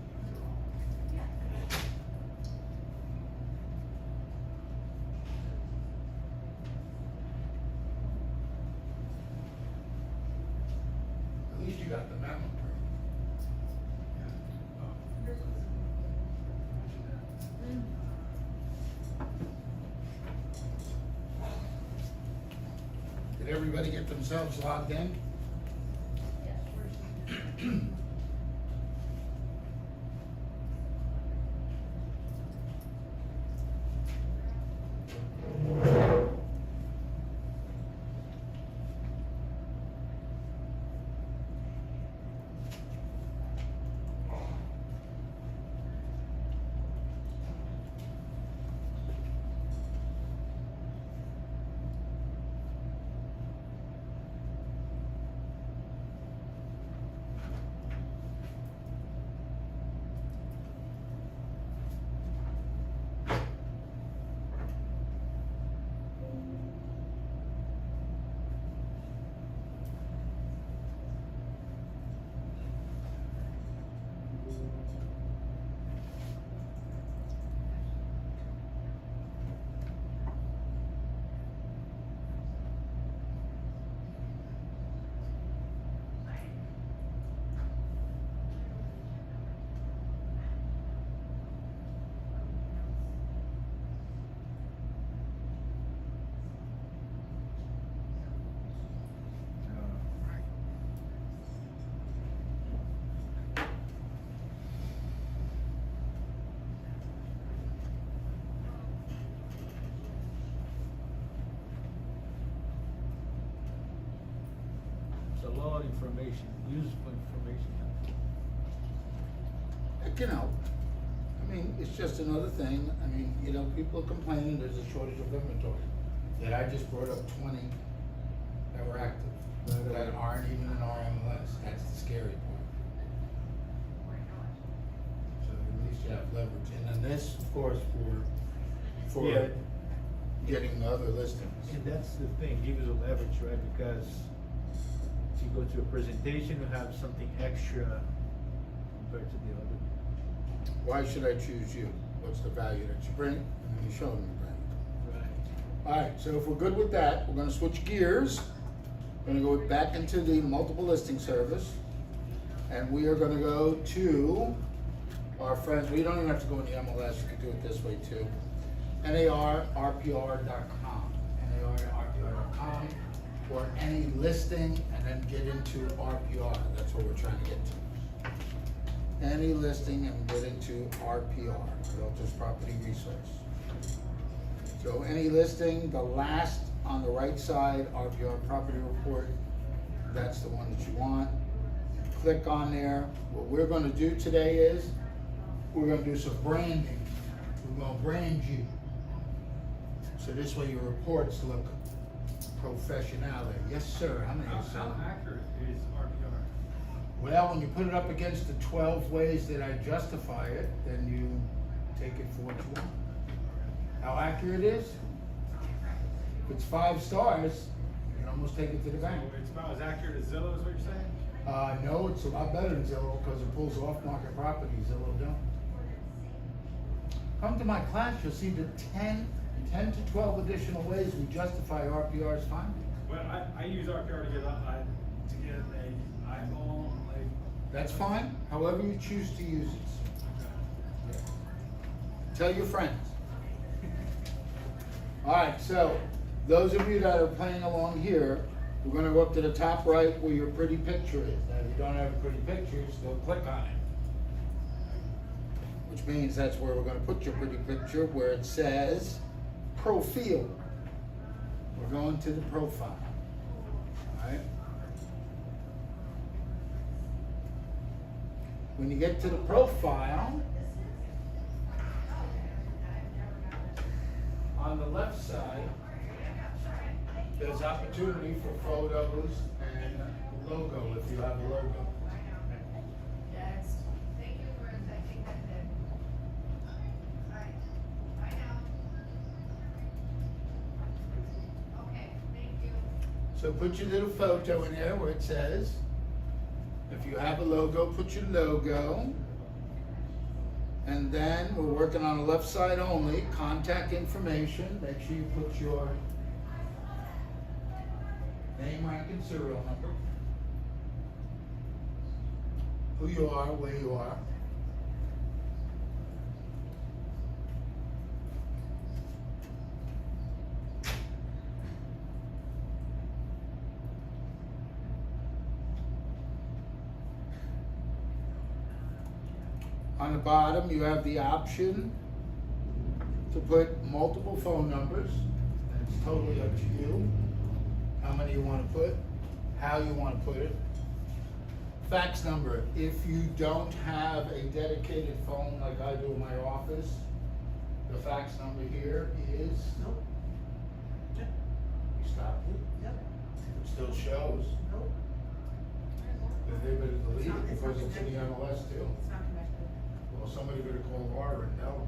At least you got the memo. Did everybody get themselves logged in? It's a lot of information, useful information. Heck, you know, I mean, it's just another thing. I mean, you know, people are complaining there's a shortage of inventory. Yet I just brought up 20 that were active, that aren't even in our MLS. That's the scary part. So at least you have leverage. And then this, of course, for Yeah. getting the other listings. And that's the thing, give you the leverage, right? Because if you go to a presentation, you have something extra compared to the other. Why should I choose you? What's the value that you bring? And then you show them the value. Right. All right, so if we're good with that, we're gonna switch gears. We're gonna go back into the multiple listing service. And we are gonna go to our friends, we don't even have to go in the MLS, you can do it this way too. NARRPR.com, NARRPR.com, or any listing, and then get into RPR, that's what we're trying to get to. Any listing and get into RPR, Realtors Property Resource. So any listing, the last on the right side, RPR Property Report, that's the one that you want. Click on there. What we're gonna do today is, we're gonna do some branding. We're gonna brand you. So this way your reports look professional. Yes, sir, how many? How accurate is RPR? Well, when you put it up against the 12 ways that I justify it, then you take it for what you want. How accurate it is? If it's 5 stars, you can almost take it to the bank. It's about as accurate as Zillow is what you're saying? No, it's a lot better than Zillow because it pulls off-market properties. Zillow don't. Come to my class, you'll see the 10 to 12 additional ways we justify RPR's findings. Well, I use RPR to get an eyeball, like. That's fine, however you choose to use it. Yeah. Tell your friends. Alright, so, those of you that are playing along here, we're gonna go up to the top right where your pretty picture is. Now, if you don't have a pretty picture, still click on it. Which means that's where we're gonna put your pretty picture, where it says profile. We're going to the profile. Alright? When you get to the profile, on the left side, there's opportunity for photos and logo if you have a logo. Yes. Thank you for taking that tip. Alright, bye now. Okay, thank you. So put your little photo in there where it says, if you have a logo, put your logo. And then we're working on the left side only, contact information. Make sure you put your name, rank, and serial number. Who you are, where you are. On the bottom, you have the option to put multiple phone numbers. And it's totally up to you. How many you want to put, how you want to put it. Fax number, if you don't have a dedicated phone like I do in my office, the fax number here is, Nope. you stopped it, Yep. it still shows. Nope. They better delete it It's not because it's in the connected. MLS too. It's not connected. Well, somebody better call Laura and tell them.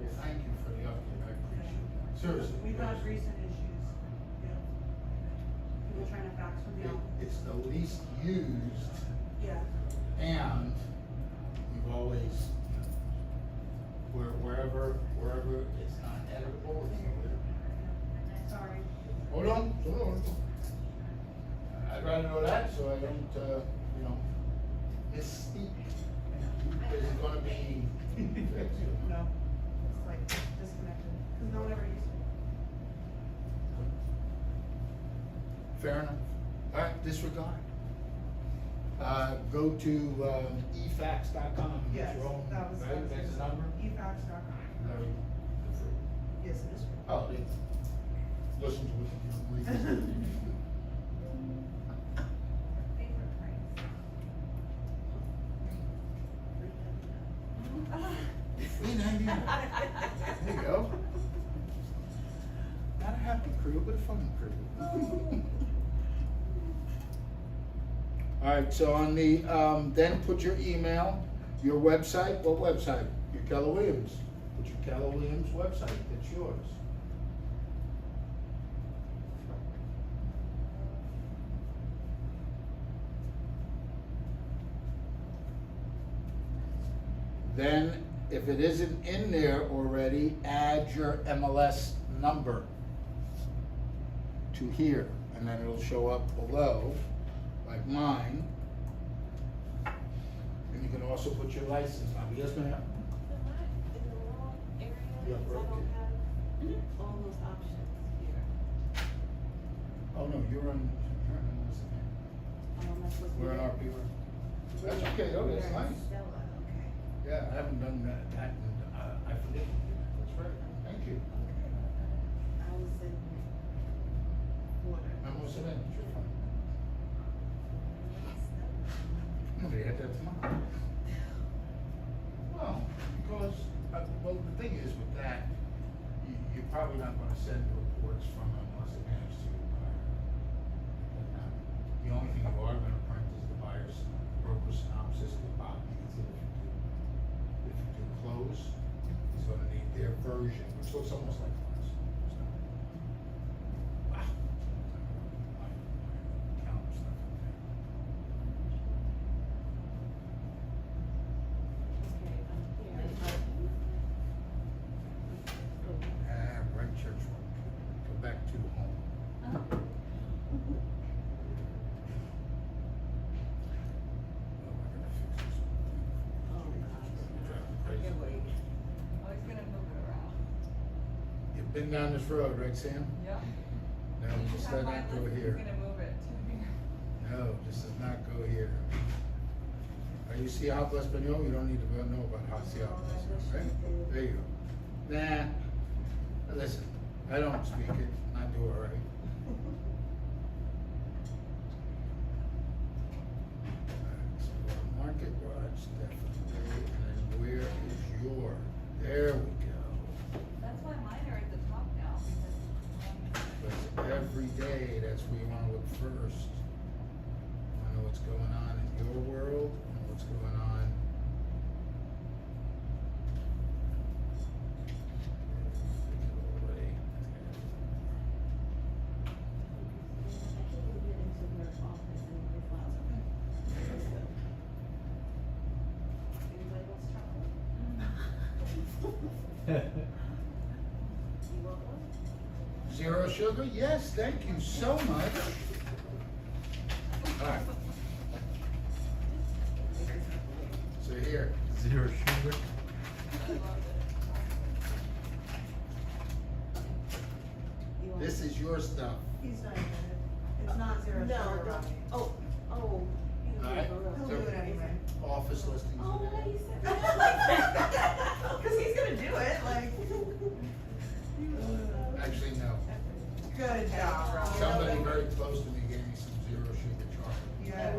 Well, thank you for the update, I appreciate it. Seriously. We've had recent issues, yeah. People trying to fax from the office. It's the least used, Yeah. and we've always, wherever it's not editable, it's not there. Sorry. Hold on. I'd rather know that so I don't, misspeak. Is it gonna be? No. It's like disconnected, because no one ever used it. Fair enough. All right, disregard. Go to efax.com. and get Yes, your own, that was. right? That's the number? efax.com. No, Yes, it is. oh, yeah. Listen to what you There you go. Not a happy crew, but a fun crew. All right, so on the, then put your email, your website. What website? Your Keller Williams. Put your Keller Williams website. That's yours. Then, if it isn't in there already, add your MLS number to here, and then it'll show up below, like mine. And you can also put your license number. Yes, ma'am? In the rural areas, Yeah, I right. don't have all those options here. Oh, no, you're on MLS. Am I supposed to We're be on there? RPR. That's okay, oh, that's We're in nice. Stella, okay. Yeah, I haven't done that, I forget. That's right, thank you. I was in Florida. I'm also in, you're fine. Nobody had that tomorrow. Well, because, well, the thing is with that, you're probably not gonna send reports from them unless it has to your buyer. The only thing you are gonna print is the buyer's broker synopsis, the copies, and if you do close, he's gonna need their version, which looks almost like ours. Wow. My account stuff. Okay, I'm here. Right church road. Go back to home. Oh, I gotta fix this. Oh, God. Drive me crazy. Oh, he's gonna move it around. Yeah, Been down this road, right, Sam? Yep. No, just does not go here. He's gonna move it to here. No, this does not go here. You see Habla Espanol, you don't need to know about how se habla, right? There you go. Nah, listen, I don't speak it, not do it right. Market garage, definitely, and where is your, there we go. That's why mine are at the top now, because. But every day, that's where you wanna look first. Wanna know what's going on in your world, and what's going on. Anybody wants chocolate? You want one? Zero sugar? Yes, thank you so much. All right. So here, Zero sugar. You want- this is your stuff. He's not good. It's not zero No, sugar, don't, Robbie. oh, oh. you All right. can go He'll up. do it anyway. Office listings. Oh, why you said that? Cause he's gonna do it, like. Actually, no. Good job, Robbie. Somebody very close to me gave me some zero sugar chocolate. Yes.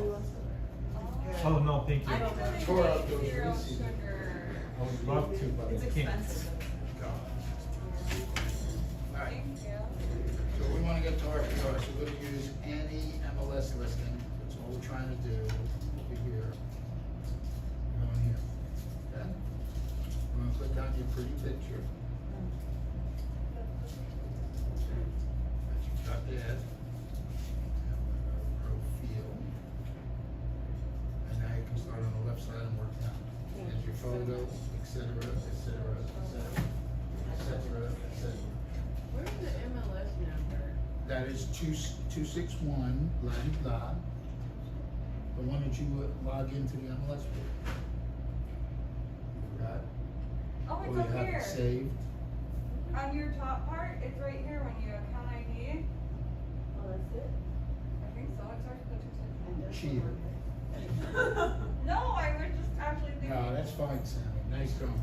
Oh, no, thank you. I don't really Tore up like those zero Reese's. sugar. I would love to, but It's I can't. expensive. God. All right. Thank you. So we want to get to RPR, so we're going to use any MLS listing. That's all we're trying to do over here. Go in here. Okay? We're going to click on your pretty picture. That you got there. Now we're going to go profile. And now you can start on the left side and work down. There's your photo, et cetera, et cetera, et cetera, et cetera, et cetera. Where's the MLS number? That is 261, blah, blah. The one that you would log into the MLS with. You forgot? Oh, Or it's you up have it here. saved? On your top part, it's right here when you account ID. Oh, that's it? I think so, it starts with the Cheater. No, I would just actually think. No, that's fine, Sammy. Nice going.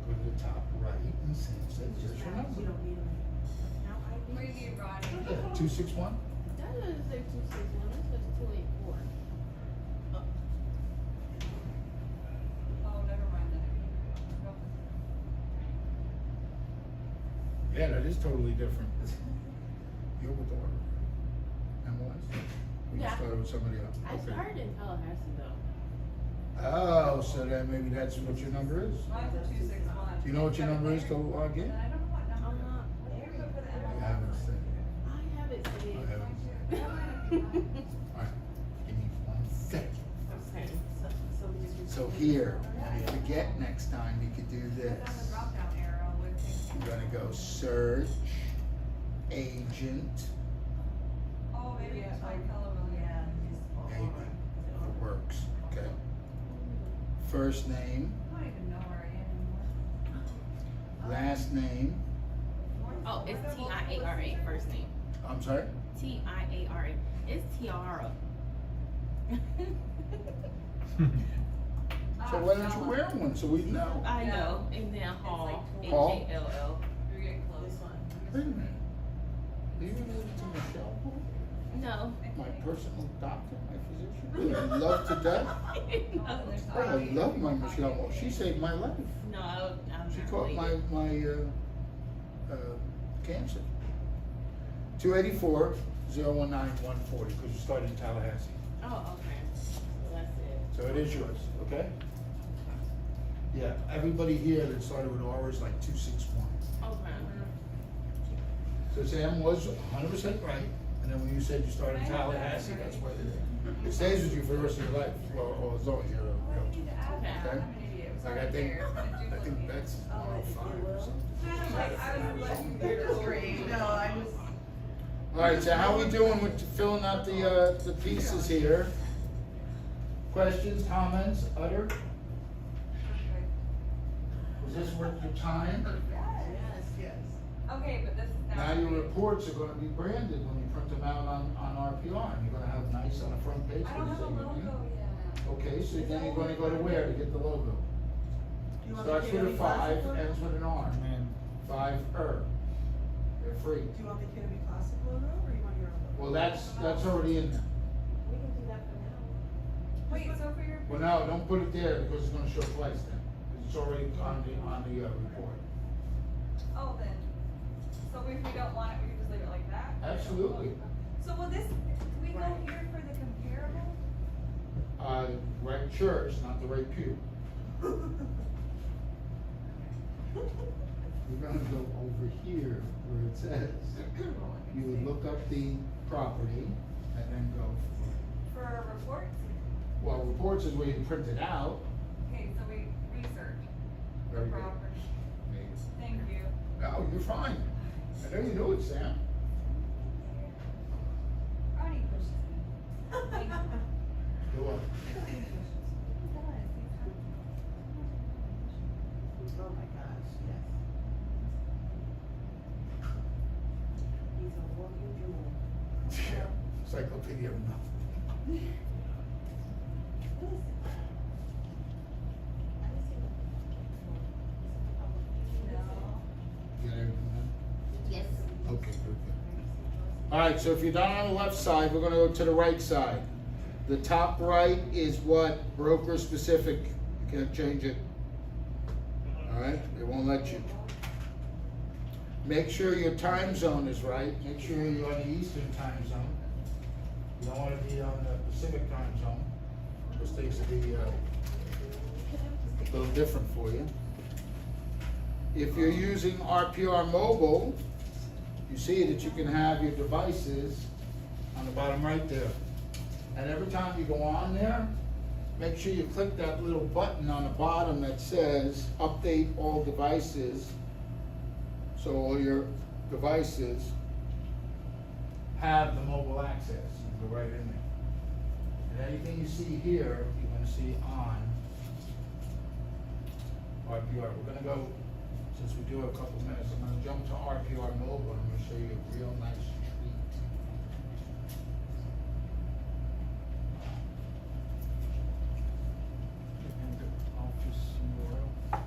Go to the top right and see, says there's your You number. don't need them. Now I What do you need, Ronnie? Yeah, 261? That doesn't say 261, that says 284. Oh, never mind then. Go. Yeah, that is totally different. You're with the order. MLS? We Yeah. started with somebody else. I Okay. started in Tallahassee though. Oh, so then maybe that's what your number is? Mine's a 261. Do you know what your number is to log in? And I don't know what number. I'm not- What do you put for the You MLS? haven't said. I have it I saved. haven't. Okay. Alright, give me 1 second. Okay. Somebody just. So here, if you forget next time, you could do Click on the this. drop down arrow with things. You're gonna go search, agent, Oh, maybe it's my color. Yeah, just. maybe, it works, okay? First name, I don't even know where I am anymore. last name, Oh, it's Tiara first name. I'm sorry? Tiara. It's Tiara. So why don't you wear one so we know? I know. And then Hall. Hall? H-A-L-L. You're getting close. This one. Wait a minute. Are you related to Michelle? No. My personal doctor, my physician? Who I love to death? Oh, I love my Michelle. She saved my life. No, I'm She not caught related. my cancer. 284-019-140, because you started in Tallahassee. Oh, okay. So that's it. So it is yours, okay? Yeah, everybody here that started with R is like 261. Okay. So Sam was 100% right, and then when you said you started in Tallahassee, that's why it stays with you for the rest of your life, or as long as you're Oh, I a need to add that. Okay. I'm an idiot. It was Like, right I think, there. It's gonna I think duplicate. that's Oh, if you 105 or will. something. Kind of like, I was letting you It was great, no, I just. All right, so how we doing with filling out the pieces here? Questions, comments, utter? Okay. Is this worth your time? Yes. Yes. Okay, but this is now. Now your reports are gonna be branded when you print them out on RPR, and you're gonna have nice on the front page. I don't have a logo yet. Okay, so then you're gonna go to where to get the logo? Do you want Starts the with a KW 5, Classic logo? ends with an R. And 5 They're free. Do you want the KW Classic logo, or you want your own logo? Well, that's already in there. We can do that for now. Wait, so for your. Well, no, don't put it there because it's gonna show twice then, because it's already on the report. Oh, then, so if we don't want it, we can just leave it like that? Absolutely. So will this, can we go here for the comparable? Right church, not the right pew. We're gonna go over here where it says, you would look up the property and then go, For our reports? well, reports is where you print it out. Okay, so we research the Very good. property. Thank you. No, you're fine. I know you knew it, Sam. Ronnie pushes me. Thank you. You're welcome. Oh my gosh, yes. He's a walking jewel. Yeah, encyclopedia of nothing. No. You got everything done? Yes. Okay, good, good. All right, so if you're done on the left side, we're gonna go to the right side. The top right is what broker specific, you can't change it. All right, they won't let you. Make sure your time zone is right, make sure you're on the Eastern time zone. You don't wanna be on the Pacific time zone, those things will be, a little different for you. If you're using RPR mobile, you see that you can have your devices on the bottom right there. And every time you go on there, make sure you click that little button on the bottom that says update all devices. So all your devices have the mobile access, you go right in there. And anything you see here, you're gonna see on RPR. We're gonna go, since we do have a couple minutes, I'm gonna jump to RPR mobile, and I'm gonna show you a real nice treat. and the office URL.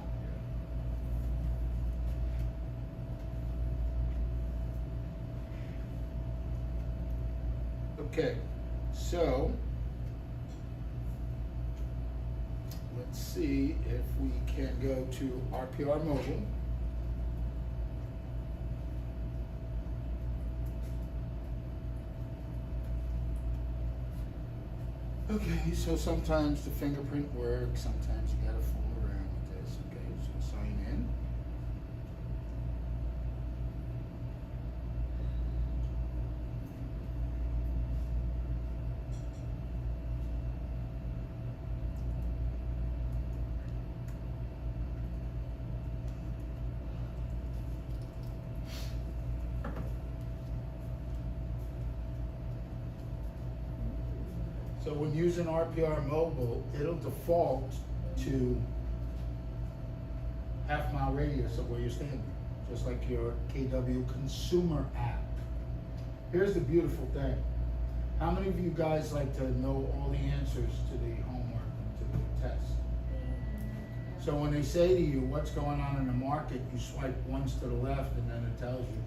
Okay, so let's see if we can go to RPR mobile. Okay, so sometimes the fingerprint works, sometimes you gotta fool around with this. Okay, so sign in. So when using RPR mobile, it'll default to half-mile radius of where you're standing, just like your KW consumer app. Here's the beautiful thing. How many of you guys like to know all the answers to the homework and to the test? So when they say to you, what's going on in the market, you swipe once to the left and then it tells you.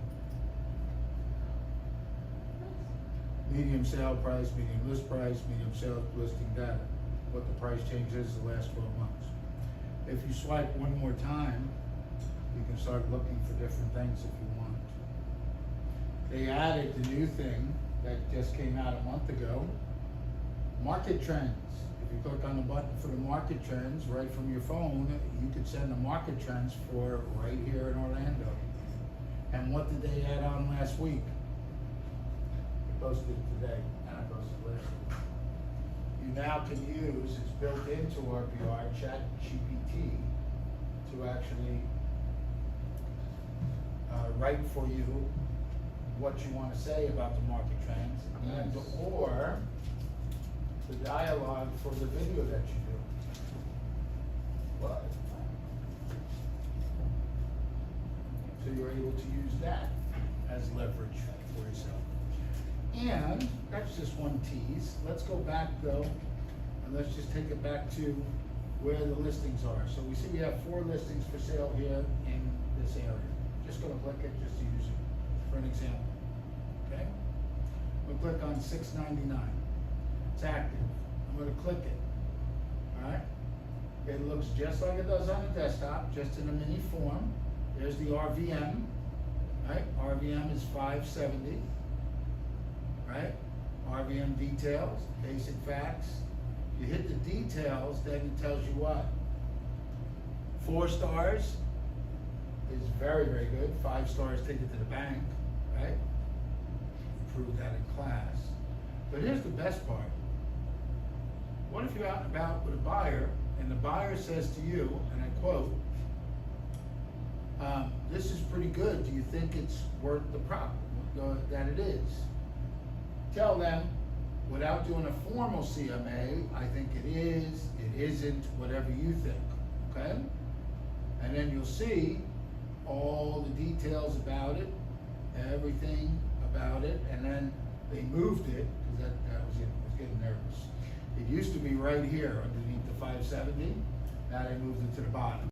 Medium sale price, medium list price, medium sale listing data, what the price change is the last 12 months. If you swipe one more time, you can start looking for different things if you want. They added the new thing that just came out a month ago, market trends. If you click on the button for the market trends right from your phone, you could send the market trends for right here in Orlando. And what did they add on last week? Posted today, and I posted last week. You now can use, it's built into RPR, ChatGPT, to actually write for you what you want to say about the market trends, and or the dialogue for the video that you do. What? So you you're able to use that as leverage for yourself. And that's just one tease. Let's go back though, and let's just take it back to where the listings are. So we see we have 4 listings for sale here in this area. Just gonna click it just to use it for an example. Okay? We'll click on 699. It's active. I'm gonna click it. Alright? It looks just like it does on the desktop, just in a mini form. There's the RVM. Right? RVM is 570. Right? RVM details, basic facts. You hit the details, then it tells you what? 4 stars is very, very good. 5 stars, take it to the bank, right? Prove that in class. But here's the best part. What if you're out and about with a buyer, and the buyer says to you, and I quote, this is pretty good. Do you think it's worth the that it is? Tell them, without doing a formal CMA, I think it is, it isn't, whatever you think, okay? And then you'll see all the details about it, everything about it, and then they moved it, because that was it, I was getting nervous. It used to be right here underneath the 570, now they moved it to the bottom.